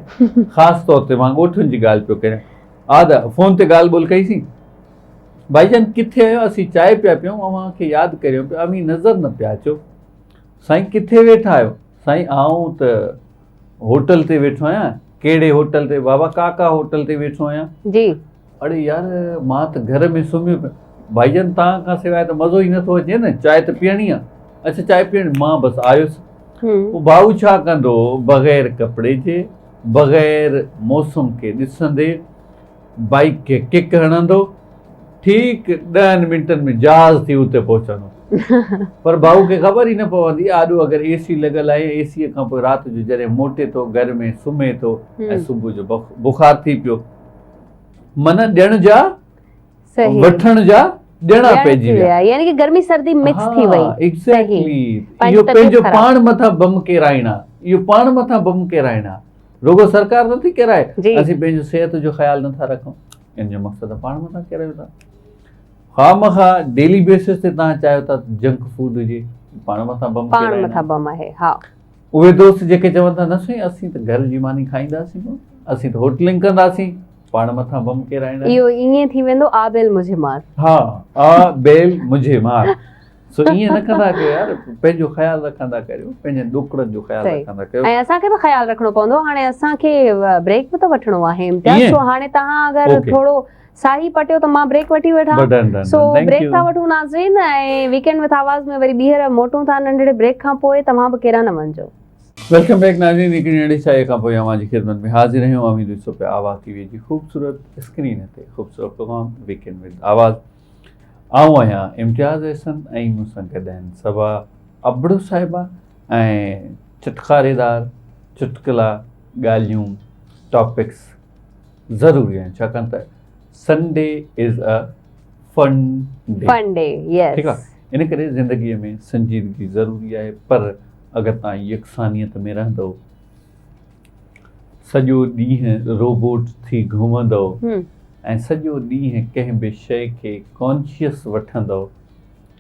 ख़ासि तौर ते मां ॻोठुनि जी ॻाल्हि पियो कयां, फ़ोन ते ॻाल्हि ॿोल कईसीं, भाईजान किथे आहियो, असीं चांहि पिया पियूं, अव्हांखे यादि करियो पिया, अमी नज़र न पिया अचो, साईं किथे वेठा आहियो? साईं आऊं त होटल ते वेठो आहियां। कहिड़े होटल ते? बाबा काका होटल ते वेठो आहियां जी। अड़े यार मां त घर में सुम्हियो पियो। भाईजान तव्हां खां सवाइ त मज़ो ई नथो अचे न, चांहि त पीअणी आहे। अच्छा चांहि पीअणी, मां बसि आयुसि। भाऊ छा कंदो, बग़ैर कपिड़े जे, बग़ैर मौसम खे ॾिसंदे बाइक खे किक हणंदो, ठीकु 10 मिंटनि में जहाज़ थी उते पहुचंदो। पर भाऊ खे ख़बर ई न पवंदी, आॾो अगरि एसी लॻल आहे, एसीअ खां पोइ राति जो जॾहिं मोटे थो, घर में सुम्हे थो ऐं सुबुह जो बुखार थी पियो, मन ॾियण जा वठण जा ॾियणा पइजी विया, यानी कि गर्मी सर्दी मिक्स थी वई। एग्ज़ैक्टली, इहो पंहिंजो पाण मथां बम केराइणा, इहो पाण मथां बम केराइणा, रुगो सरकार नथी केराए, असीं पंहिंजो सिहत जो ख़्यालु नथा रखूं, इन जो मक़सदु पाण मथां केरायूं था। ख़ामख़ा डेली बेसिस ते तव्हां चाहियो था जंक फूड हुजे, पाण मथां बम पाण मथां बम आहे। हा, उहे दोस्त जेके चवनि था न साईं असीं त घर जी मानी खाईंदासीं, असीं त होटलिंग कंदासीं, पाण मथां बम केराईंदा। इहो ईअं थी वेंदो, आ बेल मुझे मार। हा, आ बेल मुझे मार, सो ईअं न कंदा कयो यार, पंहिंजो ख़्यालु रखंदा करियो, पंहिंजे ॾोकड़नि जो ख़्यालु सही। रखंदा कयो। ऐं असांखे बि ख़्यालु रखिणो पवंदो। हाणे असांखे ब्रेक बि त वठिणो आहे इम्तियाज़। ईअं? सो हाणे तव्हां अगरि Okay. थोरो साही पटियो त मां ब्रेक वठी वठां। Done. So Thank break you. था वठूं नाज़रीन, ऐं वीकेंड विद आवाज़ में वरी ॿीहर मोटूं था नंढड़े ब्रेक खां पोइ। तव्हां बि कहिड़ा न वञिजो। वेलकम बैक नाज़रीन, हिकिड़ी नंढी साईअ खां पोइ अव्हां जी ख़िदमत में हाज़िर आहियूं। उमेद ॾिसो पिया आवाज़ टीवी जी ख़ूबसूरत स्क्रीन ते ख़ूबसूरत प्रोग्राम वीकेंड विद आवाज़। आऊं आहियां इम्तियाज़ अहसन ऐं मूंसां गॾु आहिनि सबा अबड़ो साहिबा ऐं चटखारेदार चुटकुला ॻाल्हियूं टॉपिक्स ज़रूरी आहिनि, छाकाणि त Sunday is a fun day. Fun day, yes. ठीकु आहे, इन करे ज़िंदगीअ में संजीदगी ज़रूरी आहे, पर अगरि तव्हां यकसानियत में रहंदो, सॼो ॾींहुं रोबोट थी घुमंदव ऐं सॼो ॾींहुं कंहिं बि शइ खे कॉन्शियस वठंदव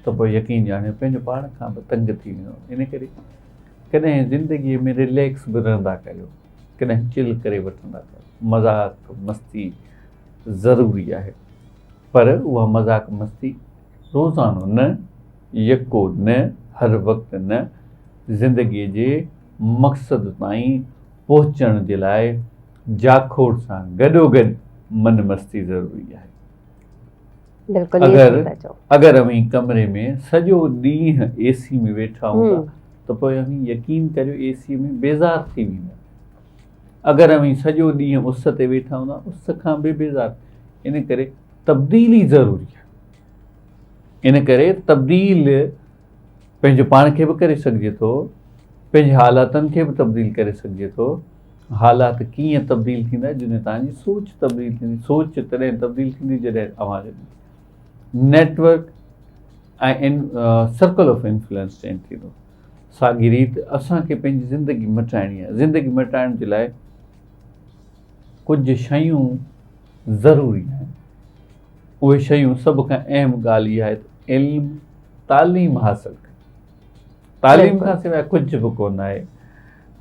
त पोइ यकीन ॼाणियो पंहिंजो पाण खां बि तंग थी वेंदो। इन करे कॾहिं ज़िंदगीअ में रिलैक्स बि रहंदा करियो, कॾहिं चिल करे वठंदा करियो। मज़ाक मस्ती ज़रूरी आहे, पर उहा मज़ाक मस्ती रोज़ानो न, यको न, हर वक़्तु न। ज़िंदगीअ जे मक़सद ताईं पहुचण जे लाइ जाखोड़ सां गॾोगॾु मन मस्ती ज़रूरी आहे। बिल्कुलु अगरि अवी कमरे में सॼो ॾींहुं एसी में वेठा हूंदा त पोइ अवी यकीन करियो एसी में बेज़ार थी वेंदा। अगरि अवी सॼो ॾींहुं उस ते वेठा हूंदा, उस खां बि बेज़ार। इन करे तब्दीली ज़रूरी आहे। इन करे तब्दील पंहिंजो पाण खे बि करे सघिजे थो, पंहिंजे हालातनि खे बि तब्दील करे सघिजे थो। हालात कीअं तब्दील थींदा जॾहिं तव्हांजी सोच तब्दील थींदी। सोच तॾहिं तब्दील थींदी जॾहिं अव्हां नेटवर्क ऐं सर्कल ऑफ इन्फ्लुएंस चेंज थींदो। साॻी रीति असांखे पंहिंजी ज़िंदगी मटाइणी आहे। ज़िंदगी मटाइण जे लाइ कुझु शयूं ज़रूरी आहिनि। उहे शयूं सभ खां अहम ॻाल्हि इहा आहे त इल्मु तालीम हासिलु कयो। तालीम खां सवाइ कुझु बि कोन आहे।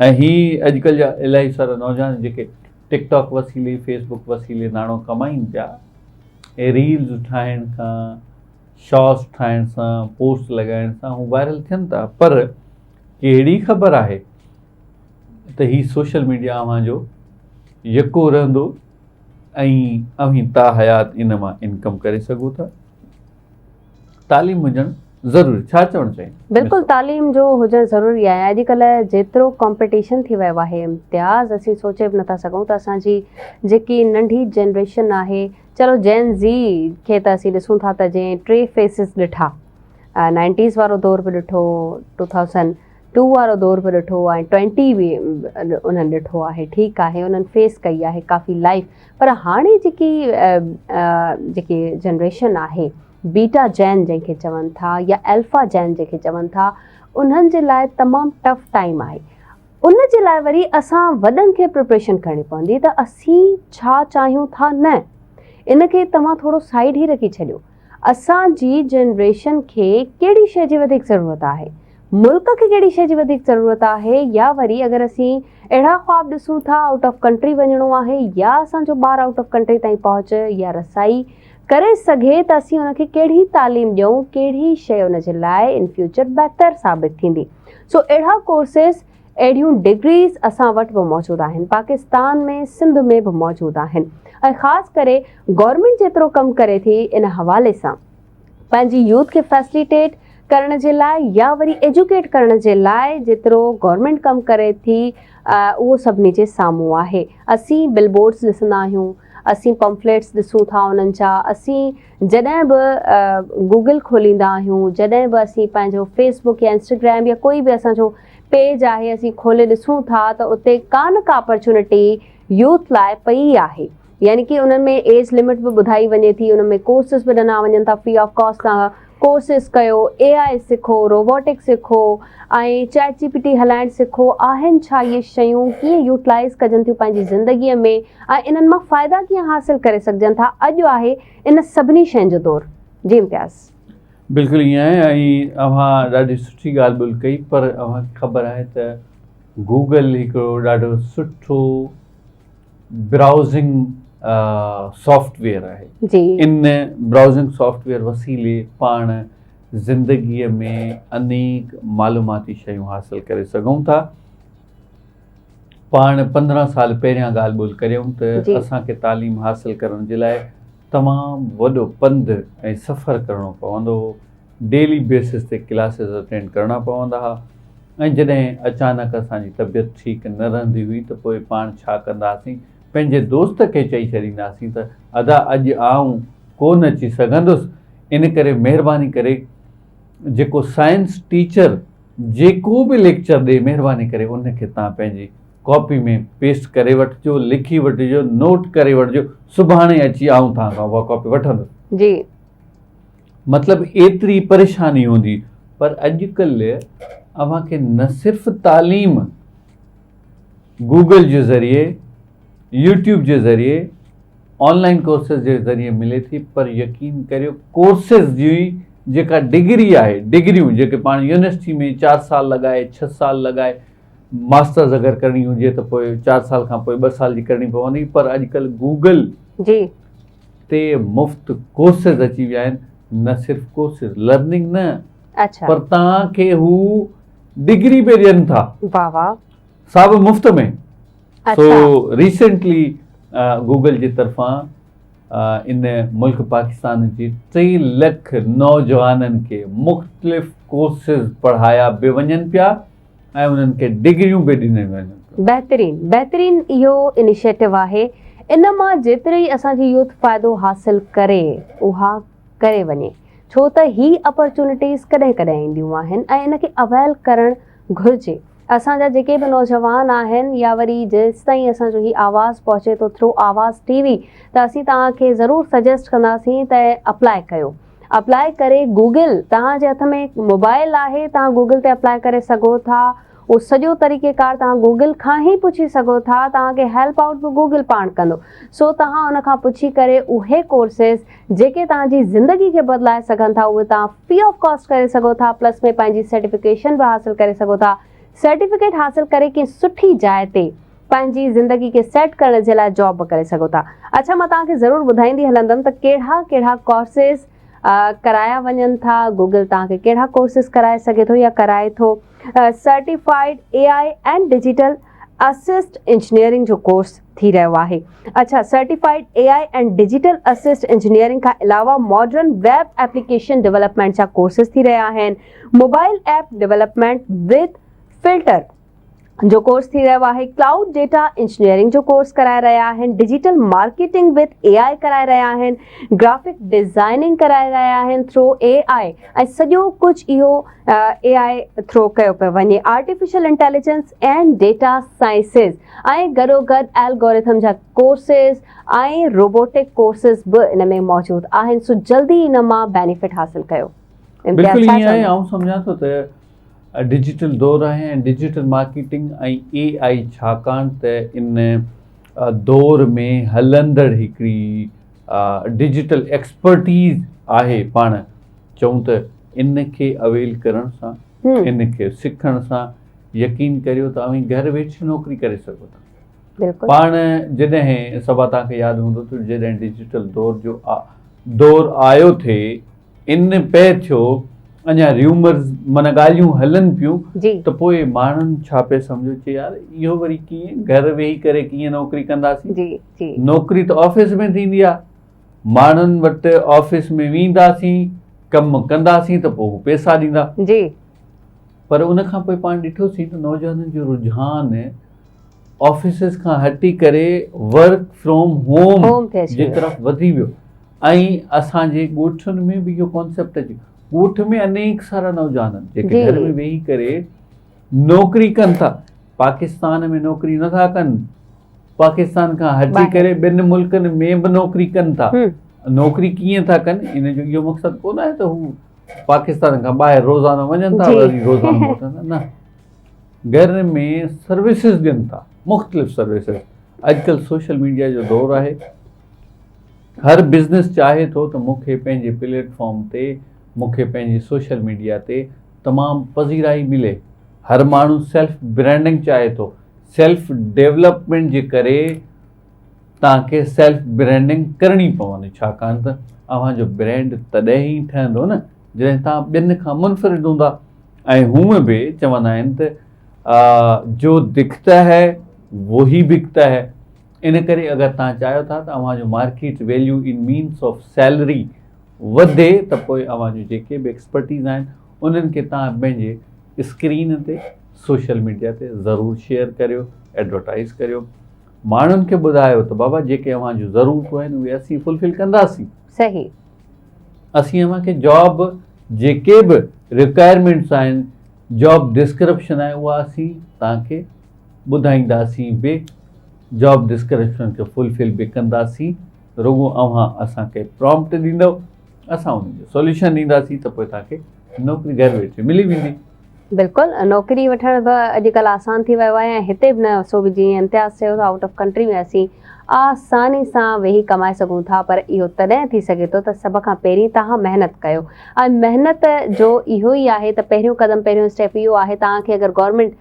ऐं हीअ अॼुकल्ह जा इलाही सारा नौजवान जेके टिकटॉक वसीले फेसबुक वसीले नाणो कमाइनि पिया, ऐं रील्स ठाहिण खां, शॉर्ट्स ठाहिण सां, पोस्ट लॻाइण सां हू वायरल थियनि था, पर कहिड़ी ख़बर आहे त हीअ सोशल मीडिया अव्हांजो यको रहंदो ऐं अवी ता हयात इन मां इनकम करे सघो था। तालीम हुजणु ज़रूरी। छा चवणु चाहिनि? बिल्कुलु तालीम जो हुजणु ज़रूरी आहे। अॼुकल्ह जेतिरो कॉम्पिटिशन थी वियो आहे इम्तियाज़, असीं सोचे बि नथा सघूं त असांजी जेकी नंढी जनरेशन आहे, चलो जेन ज़ी खे त असीं ॾिसूं था त जंहिं 3 फेसिस ॾिठा, 90s वारो दौर बि ॾिठो, 2002 वारो दौर बि ॾिठो ऐं 20 बि उन्हनि ॾिठो आहे। ठीकु आहे, उन्हनि फेस कई आहे काफ़ी लाइफ। पर हाणे जेकी जनरेशन आहे, बीटा जैन जंहिंखे चवनि था या अल्फा जैन जंहिंखे चवनि था, उन्हनि जे लाइ तमामु टफ टाइम आहे। उन जे लाइ वरी असां वॾनि खे प्रिपरेशन करणी पवंदी त असीं छा चाहियूं था। न, इनखे तव्हां थोरो साइड ई रखी छॾियो। असांजी जनरेशन खे कहिड़ी शइ जी वधीक ज़रूरत आहे, मुल्क खे कहिड़ी शइ जी वधीक ज़रूरत आहे, या वरी अगरि असीं अहिड़ा ख्वाब ॾिसूं था आउट ऑफ कंट्री वञिणो आहे, या असांजो ॿार आउट ऑफ कंट्री ताईं पहुच या रसाई करे सघे, त असीं उनखे कहिड़ी तालीम ॾियूं, कहिड़ी शइ उन जे लाइ इन फ्यूचर बहितर साबित थींदी। सो अहिड़ा कोर्सिस, अहिड़ियूं डिग्रीज़ असां वटि बि मौजूदु आहिनि, पाकिस्तान में, सिंध में बि मौजूदु आहिनि। ऐं ख़ासि करे गवर्नमेंट जेतिरो कमु करे थी इन हवाले सां पंहिंजी यूथ खे फैसिलिटेट करण जे लाइ या वरी एजुकेट करण जे लाइ, जेतिरो गवर्नमेंट कमु करे थी उहो सभिनी जे साम्हूं आहे। असीं बिलबोर्ड्स ॾिसंदा आहियूं, असीं पम्फलेट्स ॾिसूं था उन्हनि जा, असीं जॾहिं बि गूगल खोलींदा आहियूं, जॾहिं बि असीं पंहिंजो फेसबुक या इंस्टाग्राम या कोई बि असांजो पेज आहे असीं खोले ॾिसूं था त उते का न का अपॉर्चुनिटी यूथ लाइ पई आहे। यानी कि उन्हनि में एज लिमिट बि ॿुधाई वञे थी, उन्हनि में कोर्सिस बि ॾिना वञनि था फ्री ऑफ कॉस्ट। तव्हां कोर्सिस कयो, AI सिखो, रोबोटिक्स सिखो ऐं चैट GPT हलाइणु सिखो। आहिनि छा इहे शयूं, कीअं यूटिलाइज़ कजनि थियूं पंहिंजी ज़िंदगीअ में ऐं इन्हनि मां फ़ाइदा कीअं हासिलु करे सघजनि था। अॼु आहे इन सभिनी शयुनि जो दौरु। जी इम्तियाज़, बिल्कुलु ईअं आहे। ऐं अव्हां ॾाढी सुठी ॻाल्हि ॿोल कई, पर अव्हांखे ख़बर आहे त गूगल हिकिड़ो ॾाढो सुठो ब्राउज़िंग सॉफ्टवेयर आहे। जी, इन ब्राउज़िंग सॉफ्टवेयर वसीले पाण ज़िंदगीअ में अनेक मालूमाती शयूं हासिल करे सघूं था। पाण 15 साल पहिरियां ॻाल्हि ॿोल करियूं त जी। असांखे तालीम हासिल करण जे लाइ तमामु वॾो पंधु ऐं सफ़र करिणो पवंदो हो। डेली बेसिस ते क्लासिस अटेंड करणा पवंदा हुआ ऐं जॾहिं अचानक असांजी तबियत ठीकु न रहंदी हुई त पोइ पाण छा कंदासीं, पंहिंजे दोस्त खे चई छॾींदासीं त अदा अॼु आऊं कोन अची सघंदुसि, इन करे महिरबानी करे जेको साइंस टीचर जेको बि लेक्चर ॾे महिरबानी करे उनखे तव्हां पंहिंजी कॉपी में पेस्ट करे वठिजो, लिखी वठिजो, नोट करे वठिजो, सुभाणे अची आऊं तव्हां खां उहा कॉपी वठंदुसि। जी। मतिलबु एतिरी परेशानी हूंदी। पर अॼुकल्ह अव्हांखे न सिर्फ़ु तालीम गूगल जे ज़रिए, यूट्यूब जे ज़रिए, ऑनलाइन कोर्सिस जे ज़रिए मिले थी, पर यकीन करियो कोर्सिस जी जेका डिग्री आहे, डिग्रियूं जेके पाण यूनिवर्सिटी में 4 साल लॻाए 6 साल लॻाए मास्टर्स अगरि करणी हुजे त पोइ 4 साल खां पोइ 2 साल जी करणी पवंदी, पर अॼुकल्ह गूगल जी ते मुफ़्त कोर्सिस अची विया आहिनि। न सिर्फ़ु कोर्सिस लर्निंग न, अच्छा, पर तव्हांखे हू डिग्री बि ॾियनि था, वाह वाह, सा बि मुफ़्त में। अच्छा, सो रिसेंटली गूगल जी तरफ़ां इन मुल्क पाकिस्तान जी 3 लख नौजवाननि खे मुख़्तलिफ़ कोर्सिस पढ़ाया बि वञनि पिया ऐं उन्हनि खे डिग्रियूं बि ॾिनियूं वञनि। बहितरीन इहो इनिशिएटिव आहे। इन मां जेतिरी असांजी यूथ फ़ाइदो हासिल करे उहा करे वञे, छो त ही अपॉर्चुनिटीज़ कॾहिं कॾहिं ईंदियूं आहिनि ऐं इनखे अवेल करणु घुरिजे। असांजा जेके बि नौजवान आहिनि या वरी जेसि ताईं असांजो ही आवाज़ पहुचे थो थ्रू आवाज़ टीवी, त असीं तव्हांखे ज़रूरु सजेस्ट कंदासीं त अप्लाई कयो। अप्लाई करे गूगल, तव्हांजे हथ में मोबाइल आहे, तव्हां गूगल ते अप्लाई करे सघो था। उहो सॼो तरीक़ेकार तव्हां गूगल खां ई पुछी सघो था, तव्हांखे हेल्प आउट बि गूगल पाण कंदो। सो तव्हां उन खां पुछी करे उहे कोर्सिस जेके तव्हांजी ज़िंदगी खे बदिलाए सघनि था उहे तव्हां फ्री ऑफ कॉस्ट करे सघो था। प्लस में पंहिंजी सर्टिफिकेशन बि हासिल करे सघो था। सर्टिफिकेट हासिल करे कंहिं सुठी जाइ ते पंहिंजी ज़िंदगी खे सेट करण जे लाइ जॉब बि करे सघो था। अच्छा, मां तव्हांखे ज़रूरु ॿुधाईंदी हलंदमि त कहिड़ा कोर्सिस कराया वञनि था। गूगल तव्हांखे कहिड़ा कोर्सिस कराए सघे थो या कराए थो। Certified AI and digital assist engineering जो कोर्स थी रहियो आहे। अच्छा, certified AI and digital assist engineering खां अलावा मॉडर्न वेब एप्लीकेशन डेवलपमेंट जा कोर्सिस थी रहिया आहिनि। Mobile app development with filter जो कोर्स थी रहियो आहे। क्लाउड डेटा इंजीनियरिंग जो कोर्स कराए रहिया आहिनि। डिजिटल मार्केटिंग विद AI कराए रहिया आहिनि। ग्राफिक डिज़ाइनिंग कराए रहिया आहिनि थ्रू AI ऐं सॼो कुझु इहो AI थ्रू कयो पियो वञे। Artificial intelligence and data sciences ऐं गॾोगॾु एल्गोरिथम जा कोर्सिस ऐं रोबोटिक कोर्सिस बि इन में मौजूदु आहिनि। सो जल्दी इन मां बेनिफिट हासिल कयो। बिल्कुलु ईअं आहे। आउं सम्झां थो त डिजिटल दौर आहे ऐं डिजिटल मार्केटिंग ऐं AI, छाकाणि त इन दौर में हलंदड़ हिकिड़ी डिजिटल एक्सपर्टीज़ आहे। पाण चऊं त इन खे अवेल करण सां, इन खे सिखण सां यकीन करियो त अव्हीं घर वेठे नौकरी करे सघो था। बिल्कुलु। पाण जॾहिं सभा तव्हांखे यादि हूंदो त जॾहिं डिजिटल दौर जो दौर आयो थिए, इन पए थियो, अञा र्यूमर्स माना ॻाल्हियूं हलनि पियूं, त पोइ माण्हुनि छा पिए सम्झो कि यार इहो वरी कीअं घर वेही करे कीअं नौकरी कंदासीं। नौकरी त ऑफिस में थींदी आहे, माण्हुनि वटि ऑफिस में वेंदासीं, कमु कंदासीं त पोइ पैसा ॾींदा। पर उन खां पोइ पाण ॾिठोसीं त नौजवाननि जो रुझान ऑफिसिस खां हटी करे वर्क फ्रॉम होम जी तरफ़ वधी वियो। ऐं असांजे ॻोठनि में बि इहो कॉन्सेप्ट अची, ॻोठ में अनेक सारा नौजवान जेके घर में वेही करे नौकरी कनि था। पाकिस्तान में नौकरी नथा कनि, पाकिस्तान खां हटी करे ॿिनि मुल्कनि में बि नौकरी कनि था। नौकरी कीअं था कनि, इन जो इहो मक़सदु कोन आहे त हू पाकिस्तान खां ॿाहिरि रोज़ाना वञनि था वरी रोज़ाना मोटनि, न, घर में सर्विसिस ॾियनि था, मुख़्तलिफ़ सर्विसिस। अॼुकल्ह सोशल मीडिया जो दौर आहे। हर बिज़नेस चाहे थो त मूंखे पंहिंजे प्लेटफॉर्म ते, मूंखे पंहिंजी सोशल मीडिया ते तमामु पज़ीराई मिले। हर माण्हू सेल्फ ब्रांडिंग चाहे थो। सेल्फ डेवलपमेंट जे करे तव्हांखे सेल्फ ब्रांडिंग करणी पवंदी, छाकाणि त अव्हांजो ब्रांड तॾहिं ई ठहंदो न जॾहिं तव्हां ॿियनि खां मुनफ़रिद हूंदा ऐं हूअं बि चवंदा आहिनि त जो दिखता है वो ही बिकता है। इन करे अगरि तव्हां चाहियो था त अव्हांजो market value in means of salary वधे त पोइ अव्हांजो जेके बि एक्सपर्टीज़ आहिनि उन्हनि खे तव्हां पंहिंजे स्क्रीन ते सोशल मीडिया ते ज़रूरु शेयर करियो, एडवर्टाइज़ करियो, माण्हुनि खे ॿुधायो त बाबा जेके अव्हांजूं ज़रूरतूं आहिनि उहे असीं फुलफिल कंदासीं। सही। असीं अव्हांखे जॉब जेके बि रिक्वायरमेंट्स आहिनि, जॉब डिस्क्रिप्शन आहे, उहा असीं तव्हांखे ॿुधाईंदासीं बि, जॉब डिस्क्रिप्शन खे फुलफिल बि कंदासीं। रुॻो अव्हां असांखे प्रॉम्प्ट ॾींदव, असां उनजो सॉल्यूशन ॾींदासीं त पोइ तव्हांखे नौकिरी घर वेठे मिली वेंदी। बिल्कुलु, नौकिरी वठण बि अॼुकल्ह आसान थी वियो आहे ऐं हिते बि न, सो बि जीअं इम्तियाज़ चयो था, आउट ऑफ कंट्री में असीं आसानी सां वेही कमाए सघूं था, पर इहो तॾहिं थी सघे थो त सभ खां पहिरीं तव्हां महिनत कयो। ऐं महिनत जो इहो ई आहे त पहिरियों क़दम, पहिरियों स्टेप इहो आहे, तव्हांखे अगरि गवर्नमेंट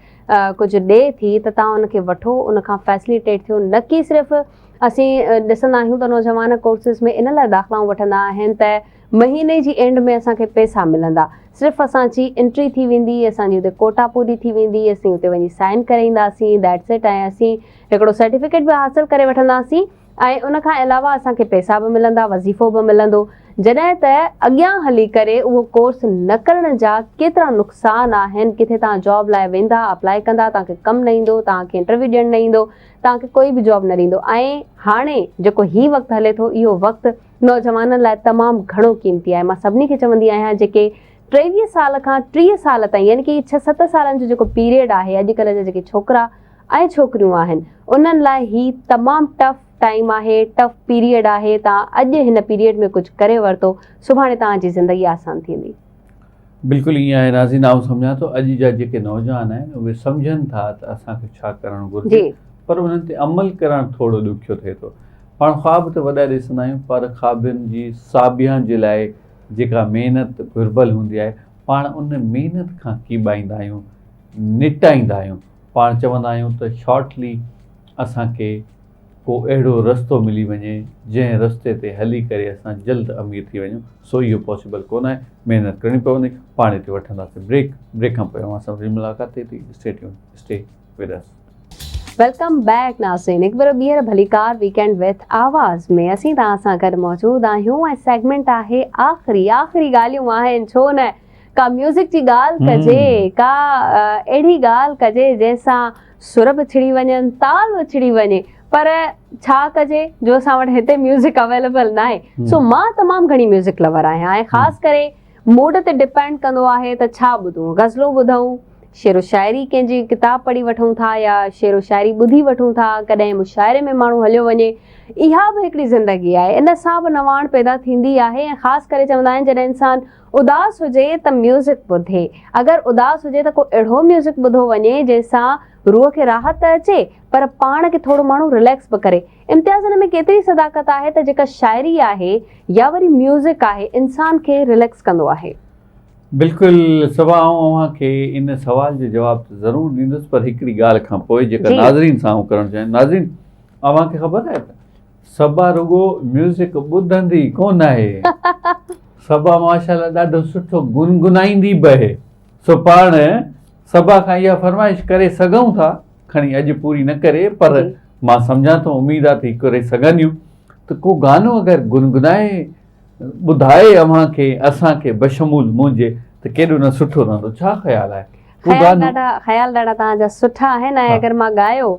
कुझु ॾिए थी त तव्हां उनखे वठो, उनखां फैसिलिटेट थियो। न की सिर्फ़ु असीं ॾिसंदा आहियूं त नौजवान कोर्सिस में इन लाइ दाख़िलाऊं वठंदा आहिनि त महीने जी एंड में असांखे पैसा मिलंदा। सिर्फ़ु असांजी एंट्री थी वेंदी, असांजी हुते कोटा पूरी थी वेंदी, असीं हुते वञी साइन करे ईंदासीं, दैट्स इट, ऐं असीं हिकिड़ो सर्टिफिकेट बि हासिलु करे वठंदासीं ऐं उनखां अलावा असांखे पैसा बि मिलंदा, वज़ीफ़ो बि मिलंदो। जॾहिं त अॻियां हली करे उहो कोर्स न करण जा केतिरा नुक़सान आहिनि। किथे तव्हां जॉब लाइ वेंदा, अप्लाई कंदा, तव्हांखे कमु न ईंदो, तव्हांखे इंटरव्यू ॾियणु न ईंदो, तव्हांखे कोई बि जॉब न ॾींदो। ऐं हाणे जेको ही वक़्तु हले थो, इहो वक़्तु नौजवाननि लाइ तमामु घणो क़ीमती आहे। मां सभिनी खे चवंदी आहियां जेके 23 साल खां 30 साल ताईं, यानी कि 6-7 सालनि जो जेको पीरियड आहे, अॼुकल्ह जा जेके छोकिरा ऐं छोकिरियूं आहिनि उन्हनि लाइ ही तमामु टफ टाइम आहे, टफ पीरियड आहे। तव्हां अॼु हिन पीरियड में कुझु करे वरितो, सुभाणे तव्हांजी ज़िंदगी आसान थींदी। बिल्कुलु ईअं आहे नाज़रीन, आउं सम्झां थो अॼु जा जेके नौजवान आहिनि उहे सम्झनि था त असांखे छा करणु घुरिजे, पर उन्हनि ते अमल करणु थोरो ॾुखियो थिए थो। पाण ख़्वाब त वॾा ॾिसंदा आहियूं, पर ख़्वाबनि जी साबियां जे लाइ जेका महिनत घुरिबल हूंदी आहे, पाण उन महिनत खां कीॿाईंदा आहियूं, निटाईंदा आहियूं। पाण चवंदा आहियूं त शॉर्टली असांखे को अहिड़ो रस्तो मिली वञे जंहिं रस्ते ते हली करे असां जल्द अमीर थी वञूं, सो इहो पॉसिबल कोन आहे। महिनत करणी पवंदी। पाण हिते वठंदासीं ब्रेक खां पोइ अवां सां वरी मुलाक़ात थिए थी। Stay with us. Welcome back नाज़रीन, हिकु बार ॿीहर भलीकार वीकेंड विथ आवाज़ में असीं तव्हां सां गॾु मौजूदु आहियूं ऐं सेगमेंट आहे आख़िरी ॻाल्हियूं आहिनि, छो न का म्यूज़िक जी ॻाल्हि कजे, का अहिड़ी ॻाल्हि कजे जंहिंसां सुर बि छिड़ी वञनि, ताल बि छिड़ी वञे, पर छा कजे जो असां वटि हिते म्यूज़िक अवेलेबल न आहे। सो मां तमामु घणी म्यूज़िक लवर आहियां ऐं ख़ासि करे मूड ते डिपेंड कंदो आहे त छा ॿुधूं, ग़ज़लूं ॿुधूं, शेरो शाइरी कंहिंजी किताब पढ़ी वठूं था या शेरो शाइरी ॿुधी वठूं था, कॾहिं मुशाइरे में माण्हू हलियो वञे। इहा बि हिकिड़ी ज़िंदगी आहे, इन सां बि नवाण पैदा थींदी आहे। ऐं ख़ासि करे चवंदा आहिनि जॾहिं इंसानु उदास हुजे त म्यूज़िक ॿुधे, अगरि उदास हुजे त को अहिड़ो म्यूज़िक ॿुधो वञे जंहिंसां रूह खे राहत त अचे पर पाण खे थोरो माण्हू रिलैक्स बि करे। इम्तियाज़ हिन में केतिरी सदाकत आहे त जेका शाइरी आहे या वरी म्यूज़िक आहे इंसान खे रिलैक्स कंदो आहे। बिल्कुलु सबा, आउं अव्हांखे इन सवाल जो जवाबु ज़रूरु ॾींदुसि, पर हिकिड़ी ॻाल्हि खां पोइ जेका नाज़रीन सां आउं करणु चाहियां। नाज़रीन, अव्हांखे ख़बर आहे त सबा रुॻो म्यूज़िक ॿुधंदी कोन आहे, सबा माशाल्लाह ॾाढो सुठो गुनगुनाईंदी बि आहे। सो पाण सबा खां इहा फरमाइश करे सघूं था, खणी अॼु पूरी न करे, पर मां सम्झां थो, उमेद आहे त करे सघंदियूं, त को गानो अगरि गुनगुनाए ॿुधाए अव्हांखे असांखे बशमूल मुंहिंजे त केॾो न सुठो रहंदो। छा ख़्यालु आहे? ख़्याल ॾाढा तव्हांजा सुठा आहिनि ऐं अगरि मां ॻायो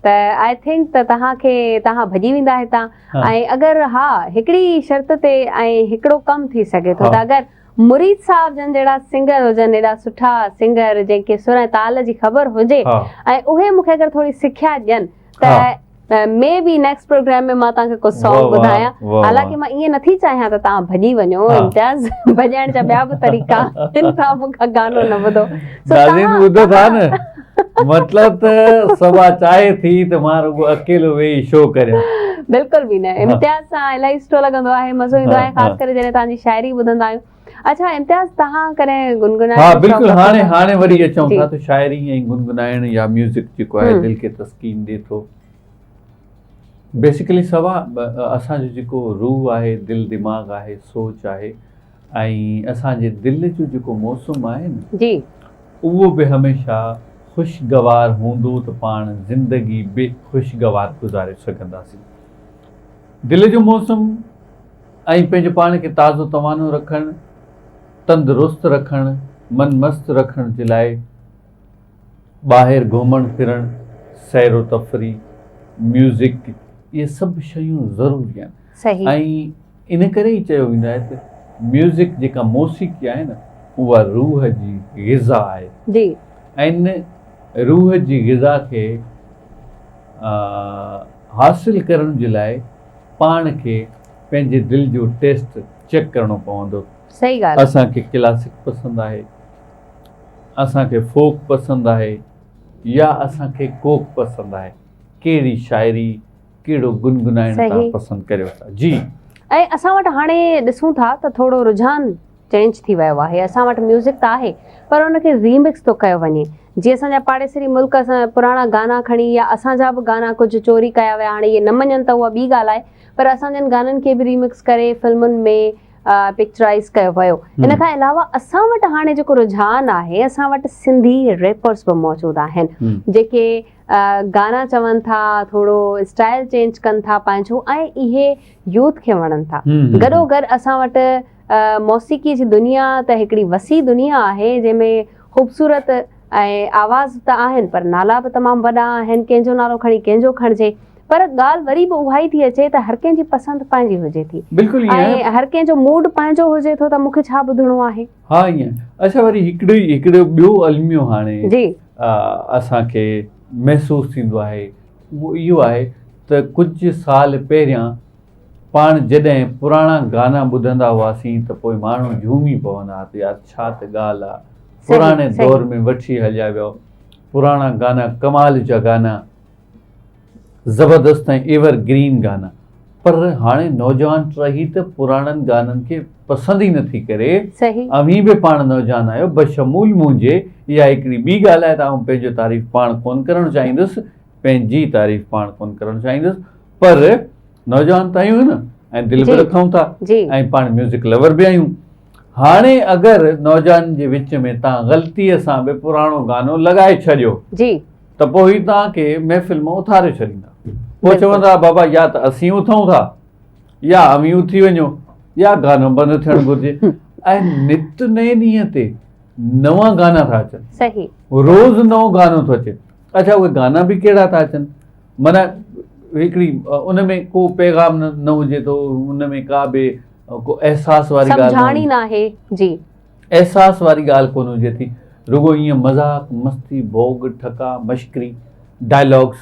त आई थिंक त तव्हां भॼी वेंदा हितां। ऐं अगरि हा, हिकिड़ी शर्त ते ऐं हिकिड़ो कमु थी सघे थो त अगरि मुरीद साहब जन जहिड़ा सिंगर हुजनि, एॾा सुठा सिंगर जंहिंखे सुर ऐं ताल जी ख़बर हुजे ऐं उहे मूंखे अगरि थोरी सिखिया ॾियनि त मे बी नेक्स्ट प्रोग्राम में मां तव्हांखे कुझु सॉन्ग ॿुधायां। हालांकि मां ईअं नथी चाहियां त तव्हां भॼी वञो, इम्तियाज़ भॼाइण जा ॿिया बि तरीक़ा आहिनि, तव्हां मूंखां गानो न ॿुधो। ॿुधो था न, मतिलब त सबा चाहे थी त मां रुॻो अकेलो वेही शो करियां। बिल्कुलु बि न, इम्तियाज़ सां इलाही सुठो लॻंदो आहे, मज़ो ईंदो आहे, ख़ासि करे जॾहिं तव्हांजी शाइरी ॿुधंदा आहियूं। अच्छा इम्तियाज़, तव्हां कॾहिं गुनगुनाइण? हा बिल्कुलु, हाणे वरी अचूं था त शाइरी ऐं गुनगुनाइण या म्यूज़िक जेको आहे दिलि खे तस्कीन ॾिए थो। बेसिकली सवा असांजो जेको रूह आहे, दिलि दिमाग़ आहे, सोच आहे, ऐं असांजे दिलि जो जेको मौसम आहे न जी उहो बि हमेशह ख़ुशगवार हूंदो त पाण ज़िंदगी बि ख़ुशगवार गुज़ारे सघंदासीं। दिलि जो मौसम ऐं पंहिंजे पाण खे ताज़ो तवानो रखणु, तंदुरुस्त रखणु, मन मस्तु रखण जे लाइ ॿाहिरि घुमणु फिरणु, सैरो तफ़री, म्यूज़िक, इहे सभु शयूं ज़रूरी आहिनि। सही। ऐं इन करे ई चयो वेंदो आहे त म्यूज़िक जेका मौसीक़ी आहे न उहा रूह जी ग़िज़ा आहे। जी। ऐं इन रूह जी ग़िज़ा खे हासिल करण जे लाइ पाण खे पंहिंजे दिलि जो टेस्ट चेक करणो पवंदो। सही ॻाल्हि। असांखे क्लासिक पसंदि आहे, असांखे फोक पसंदि आहे, या असांखे कोक पसंदि आहे, कहिड़ी शाइरी कहिड़ो गुनगुनाइण तव्हां पसंदि करियो था। जी। ऐं असां वटि हाणे ॾिसूं था त थोरो रुझान चेंज थी वियो आहे। असां वटि म्यूज़िक त आहे पर उनखे रीमिक्स थो कयो वञे। जीअं असांजा पाड़ेसरी मुल्क असां पुराणा गाना खणी या असांजा बि गाना कुझु चोरी कया विया, हाणे इहे न मञनि त उहा ॿी ॻाल्हि आहे, पर असांजनि गाननि खे बि रीमिक्स करे फिल्मुनि में पिक्चराइज़ कयो वियो। इन खां अलावा असां वटि हाणे जेको रुझान आहे, असां वटि सिंधी रैपर्स बि मौजूदु आहिनि जेके गाना चवनि था, थोरो स्टाइल चेंज कनि था पंहिंजो, ऐं इहे यूथ खे वणनि था। गॾोगॾु असां वटि मौसीक़ी जी दुनिया त हिकिड़ी वसी दुनिया आहे जंहिंमें ख़ूबसूरत ऐं आवाज़ त आहिनि पर नाला बि तमामु वॾा आहिनि, कंहिंजो नालो खणी कंहिंजो खणिजे, पर ॻाल्हि वरी बि उहा ई थी अचे त हर कंहिंजी पसंदि पंहिंजी हुजे थी। बिल्कुलु। ऐं हर कंहिंजो मूड पंहिंजो हुजे थो त मूंखे छा ॿुधणो आहे। हा ईअं। अच्छा, वरी हिकिड़ो ॿियो अलमियो हाणे जी असांखे महसूसु थींदो आहे, उहो इहो आहे त कुझु साल पहिरियां पाण जॾहिं पुराणा गाना ॿुधंदा हुआसीं त पोइ माण्हू झूमी पवंदा हुआ, यार छा त ॻाल्हि आहे, पुराणे दौर में वठी हलिया वियो, पुराणा गाना कमाल जा गाना, ज़बरदस्त ऐं एवर ग्रीन गाना। पर हाणे नौजवान टही त पुराणनि गाननि खे पसंदि ई नथी करे। अमीं बि पाण नौजवान आहियो, बशमूल मुंहिंजे इहा हिकिड़ी ॿी ॻाल्हि आहे त आउं पंहिंजो तारीफ़ पाण कोन करणु चाहींदुसि, पंहिंजी तारीफ़ पाण कोन करणु चाहींदुसि, पर नौजवान त आहियूं न ऐं दिलि बि रखूं था ऐं पाण म्यूज़िक लवर बि आहियूं। हाणे अगरि नौजवान जे विच में तव्हां ग़लतीअ सां बि पुराणो गानो लॻाए छॾियो त पोइ ही तव्हांखे महफ़िल मां उथारे छॾींदा। पोइ चवंदा बाबा या त असीं उथूं था या अमीं उथी वञो या गानो बंदि थियणु घुरिजे। ऐं नित नए ॾींहं ते नवां गाना था अचनि, रोज़ नओं गानो थो अचे। अच्छा, उहे गाना बि कहिड़ा था अचनि, माना हिकिड़ी उन में को पैगाम न हुजे थो, उन में का बि को अहसास वारी ॻाल्हि न आहे जी, अहसास वारी ॻाल्हि कोन हुजे थी, रुगो ईअं मज़ाक मस्ती भोग ठका मश्करी डायलॉग्स।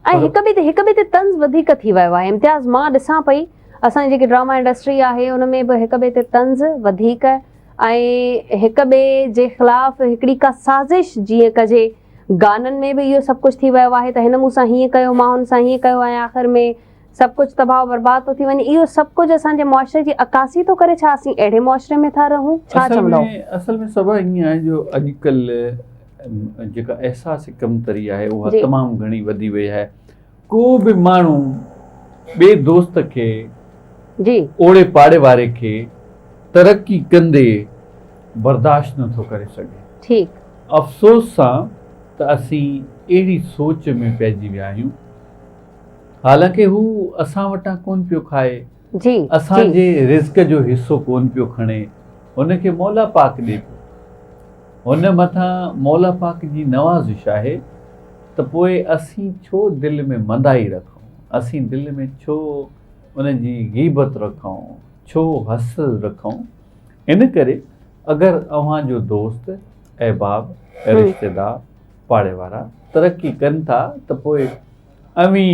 ऐं हिक ॿिए ते तंज़ वधीक थी वियो आहे। इम्तियाज़, मां ॾिसां पई असांजी जेकी ड्रामा इंडस्ट्री आहे उन में बि हिक ॿिए ते तंज़ वधीक ऐं हिक ॿिए जे ख़िलाफ़ हिकिड़ी का साज़िश जीअं कजे। गाननि में बि इहो सभु कुझु थी वियो आहे त हिन मूं सां हीअं कयो, मां हुन सां हीअं कयो, ऐं आख़िर में सभु कुझु तबाह बर्बाद थो थी वञे। इहो सभु कुझु असांजे मुआशरे जी अकासी थो करे। छा असीं अहिड़े मुआशरे में था रहूं? छा चवंदव? असल में सभु ईअं आहे जो अॼुकल्ह जेका अहसासी कमतरी आहे उहा तमामु घणी वधी वई आहे। को बि माण्हू ॿिए दोस्त खे ओड़े पाड़े वारे खे तरक़ी कंदे बर्दाश्त नथो करे सघे। ठीकु। अफ़सोस सां त असीं अहिड़ी सोच में पइजी विया आहियूं, हालांकि हू असां वटां कोन पियो खाए, असांजे रिज़्क जो हिसो कोन पियो खणे, हुनखे मौला पाक ॾिए पियो, हुन मथां मौला पाक जी नवाज़िश आहे त पोइ असीं छो दिलि में मंदाई रखूं, असीं दिलि में छो उनजी गीबत रखूं, छो हसद रखूं। इन करे अगरि अव्हांजो दोस्त अहबाब रिश्तेदार पाड़े वारा तरक़ी कनि था त पोइ अमीं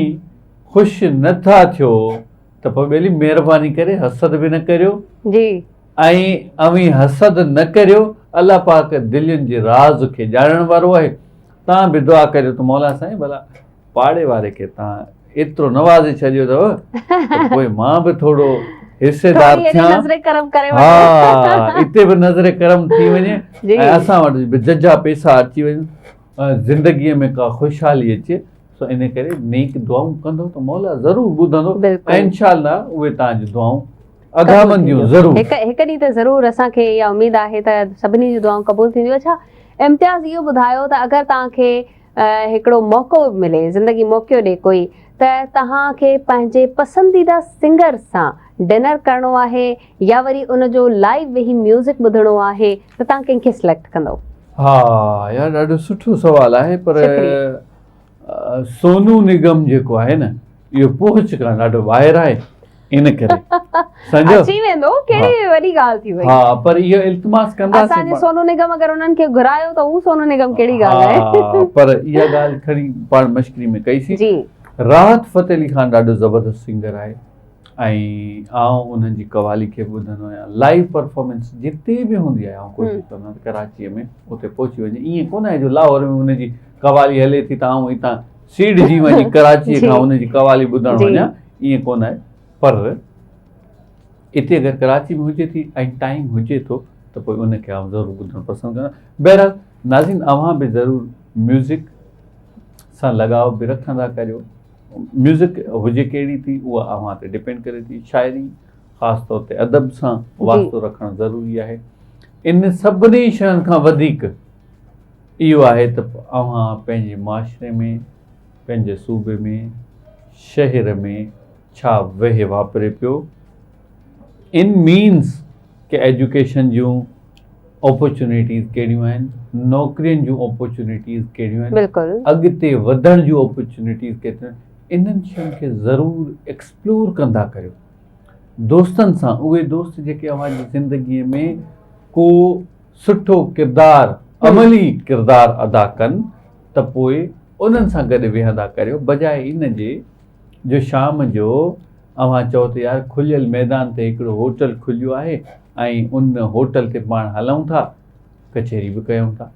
ख़ुशि नथा थियो त पोइ ॿेली महिरबानी करे हसद बि न करियो ऐं अमीं हसद न करियो। अलाह पाक दिलियुनि जे राज़ खे ॼाणण वारो आहे। तव्हां बि दुआ करियो त मौला साईं भला पाड़े वारे खे तव्हां एतिरो नवाज़े छॾियो अथव, पोइ मां बि थोरो हिसेदार थियां, हा हिते बि नज़र करम थी वञे ऐं असां वटि बि जजा पैसा अची वञनि, ज़िंदगीअ में का ख़ुशहाली अचे। सो इन करे नेक दुआऊं कंदो त मौला ज़रूरु ॿुधंदो ऐं इंशाअल्लाह उहे तव्हांजी दुआऊं अगामन जूं ज़रूर हिक ॾींहुं त ज़रूर असांखे इहा उमेद आहे त सभिनी जी दुआऊं क़बूल थींदियूं। अच्छा इम्तियाज़ इहो ॿुधायो त अगरि तव्हांखे हिकिड़ो मौक़ो मिले, ज़िंदगी मौक़ो ॾे कोई, त तव्हांखे पंहिंजे पसंदीदा सिंगर सां डिनर करिणो आहे या वरी उनजो लाइव वेही म्यूज़िक ॿुधणो आहे त तव्हां कंहिंखे सिलेक्ट कंदव? हा यार ॾाढो सुठो सवाल आहे पर सोनू निगम जेको आहे न इहो पहुच खां ॾाढो ॿाहिरि आहे इन करे सम्झो अची वेंदो, कहिड़ी वॾी ॻाल्हि थी वई। हा पर इहो इल्तिमास कंदासीं असांजे सोनू निगम अगरि उन्हनि खे घुरायो त हू सोनू निगम कहिड़ी ॻाल्हि आहे। हा पर इहा ॻाल्हि खणी पाण मश्करी में कईसीं। जी राहत फ़तेह अली खान ॾाढो ज़बरदस्त सिंगर आहे ऐं आउं उन्हनि जी कवाली खे ॿुधंदो आहियां। लाइव परफॉर्मेंस जिते बि हूंदी आहे आउं कोशिशि कंदो आहियां कराचीअ में उते पहुची वञे। ईअं कोन आहे जो लाहौर में उनजी कवाली हले थी त आउं हितां सीड़जी वञी कराचीअ खां उनजी कवाली ॿुधणु वञा, ईअं कोन आहे। पर हिते अगरि कराची में हुजे थी ऐं टाइम हुजे थो त पोइ उनखे आउं ज़रूरु ॿुधणु पसंदि कंदो। बहरहाल नाज़रीन अव्हां बि ज़रूरु म्यूज़िक सां लॻाव बि रखंदा करियो। म्यूज़िक हुजे कहिड़ी थी उहा अव्हां ते डिपेंड करे थी। शाइरी ख़ासि तौर ते अदब सां वास्तो रखणु ज़रूरी आहे। इन सभिनी शयुनि खां वधीक इहो आहे त अव्हां पंहिंजे माशरे में, पंहिंजे सूबे में, शहर में छा वेह वापरे पियो। इन मीन्स के एजुकेशन जूं अपॉर्चुनिटीज़ कहिड़ियूं आहिनि, नौकरियुनि जूं अपॉर्चुनिटीज़ कहिड़ियूं आहिनि, बिल्कुलु अॻिते वधण जूं अपॉर्चुनिटीज़ कहिड़ियूं आहिनि, इन्हनि शयुनि खे ज़रूरु एक्सप्लोर कंदा करियो दोस्तनि सां। उहे दोस्त जेके अव्हांजी ज़िंदगीअ में को सुठो किरदारु, अमली किरदारु अदा कनि त पोइ उन्हनि सां गॾु विहंदा करियो, बजाए इन जे जो शाम जो अव्हां चओ त यार खुलियल मैदान ते हिकिड़ो होटल खुलियो आहे ऐं उन होटल ते पाण हलूं था, कचहरी बि कयूं था।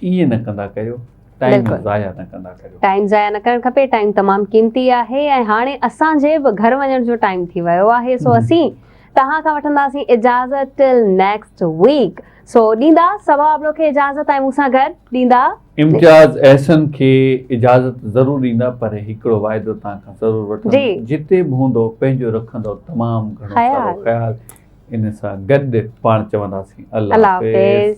ईअं न कंदा करियो, टाइम ज़ाया न कंदा करियो। टाइम ज़ाया न करणु खपे, टाइम तमामु क़ीमती आहे ऐं हाणे असांजे बि घर वञण जो टाइम थी वियो आहे। सो असीं तव्हां खां वठंदासीं इजाज़त टिल नेक्स्ट वीक। सो ॾींदा सवा अबलो खे इजाज़त ऐं मूंसां गॾु ॾींदा इम्तियाज़ अहसन खे इजाज़त ज़रूरु ॾींदा पर हिकिड़ो वाइदो तव्हां खां ज़रूरु वठंदो, जिते बि हूंदो पंहिंजो रखंदो तमामु घणो सारो ख़्यालु। इन सां गॾु पाण चवंदासीं अल्लाह हाफ़िज़।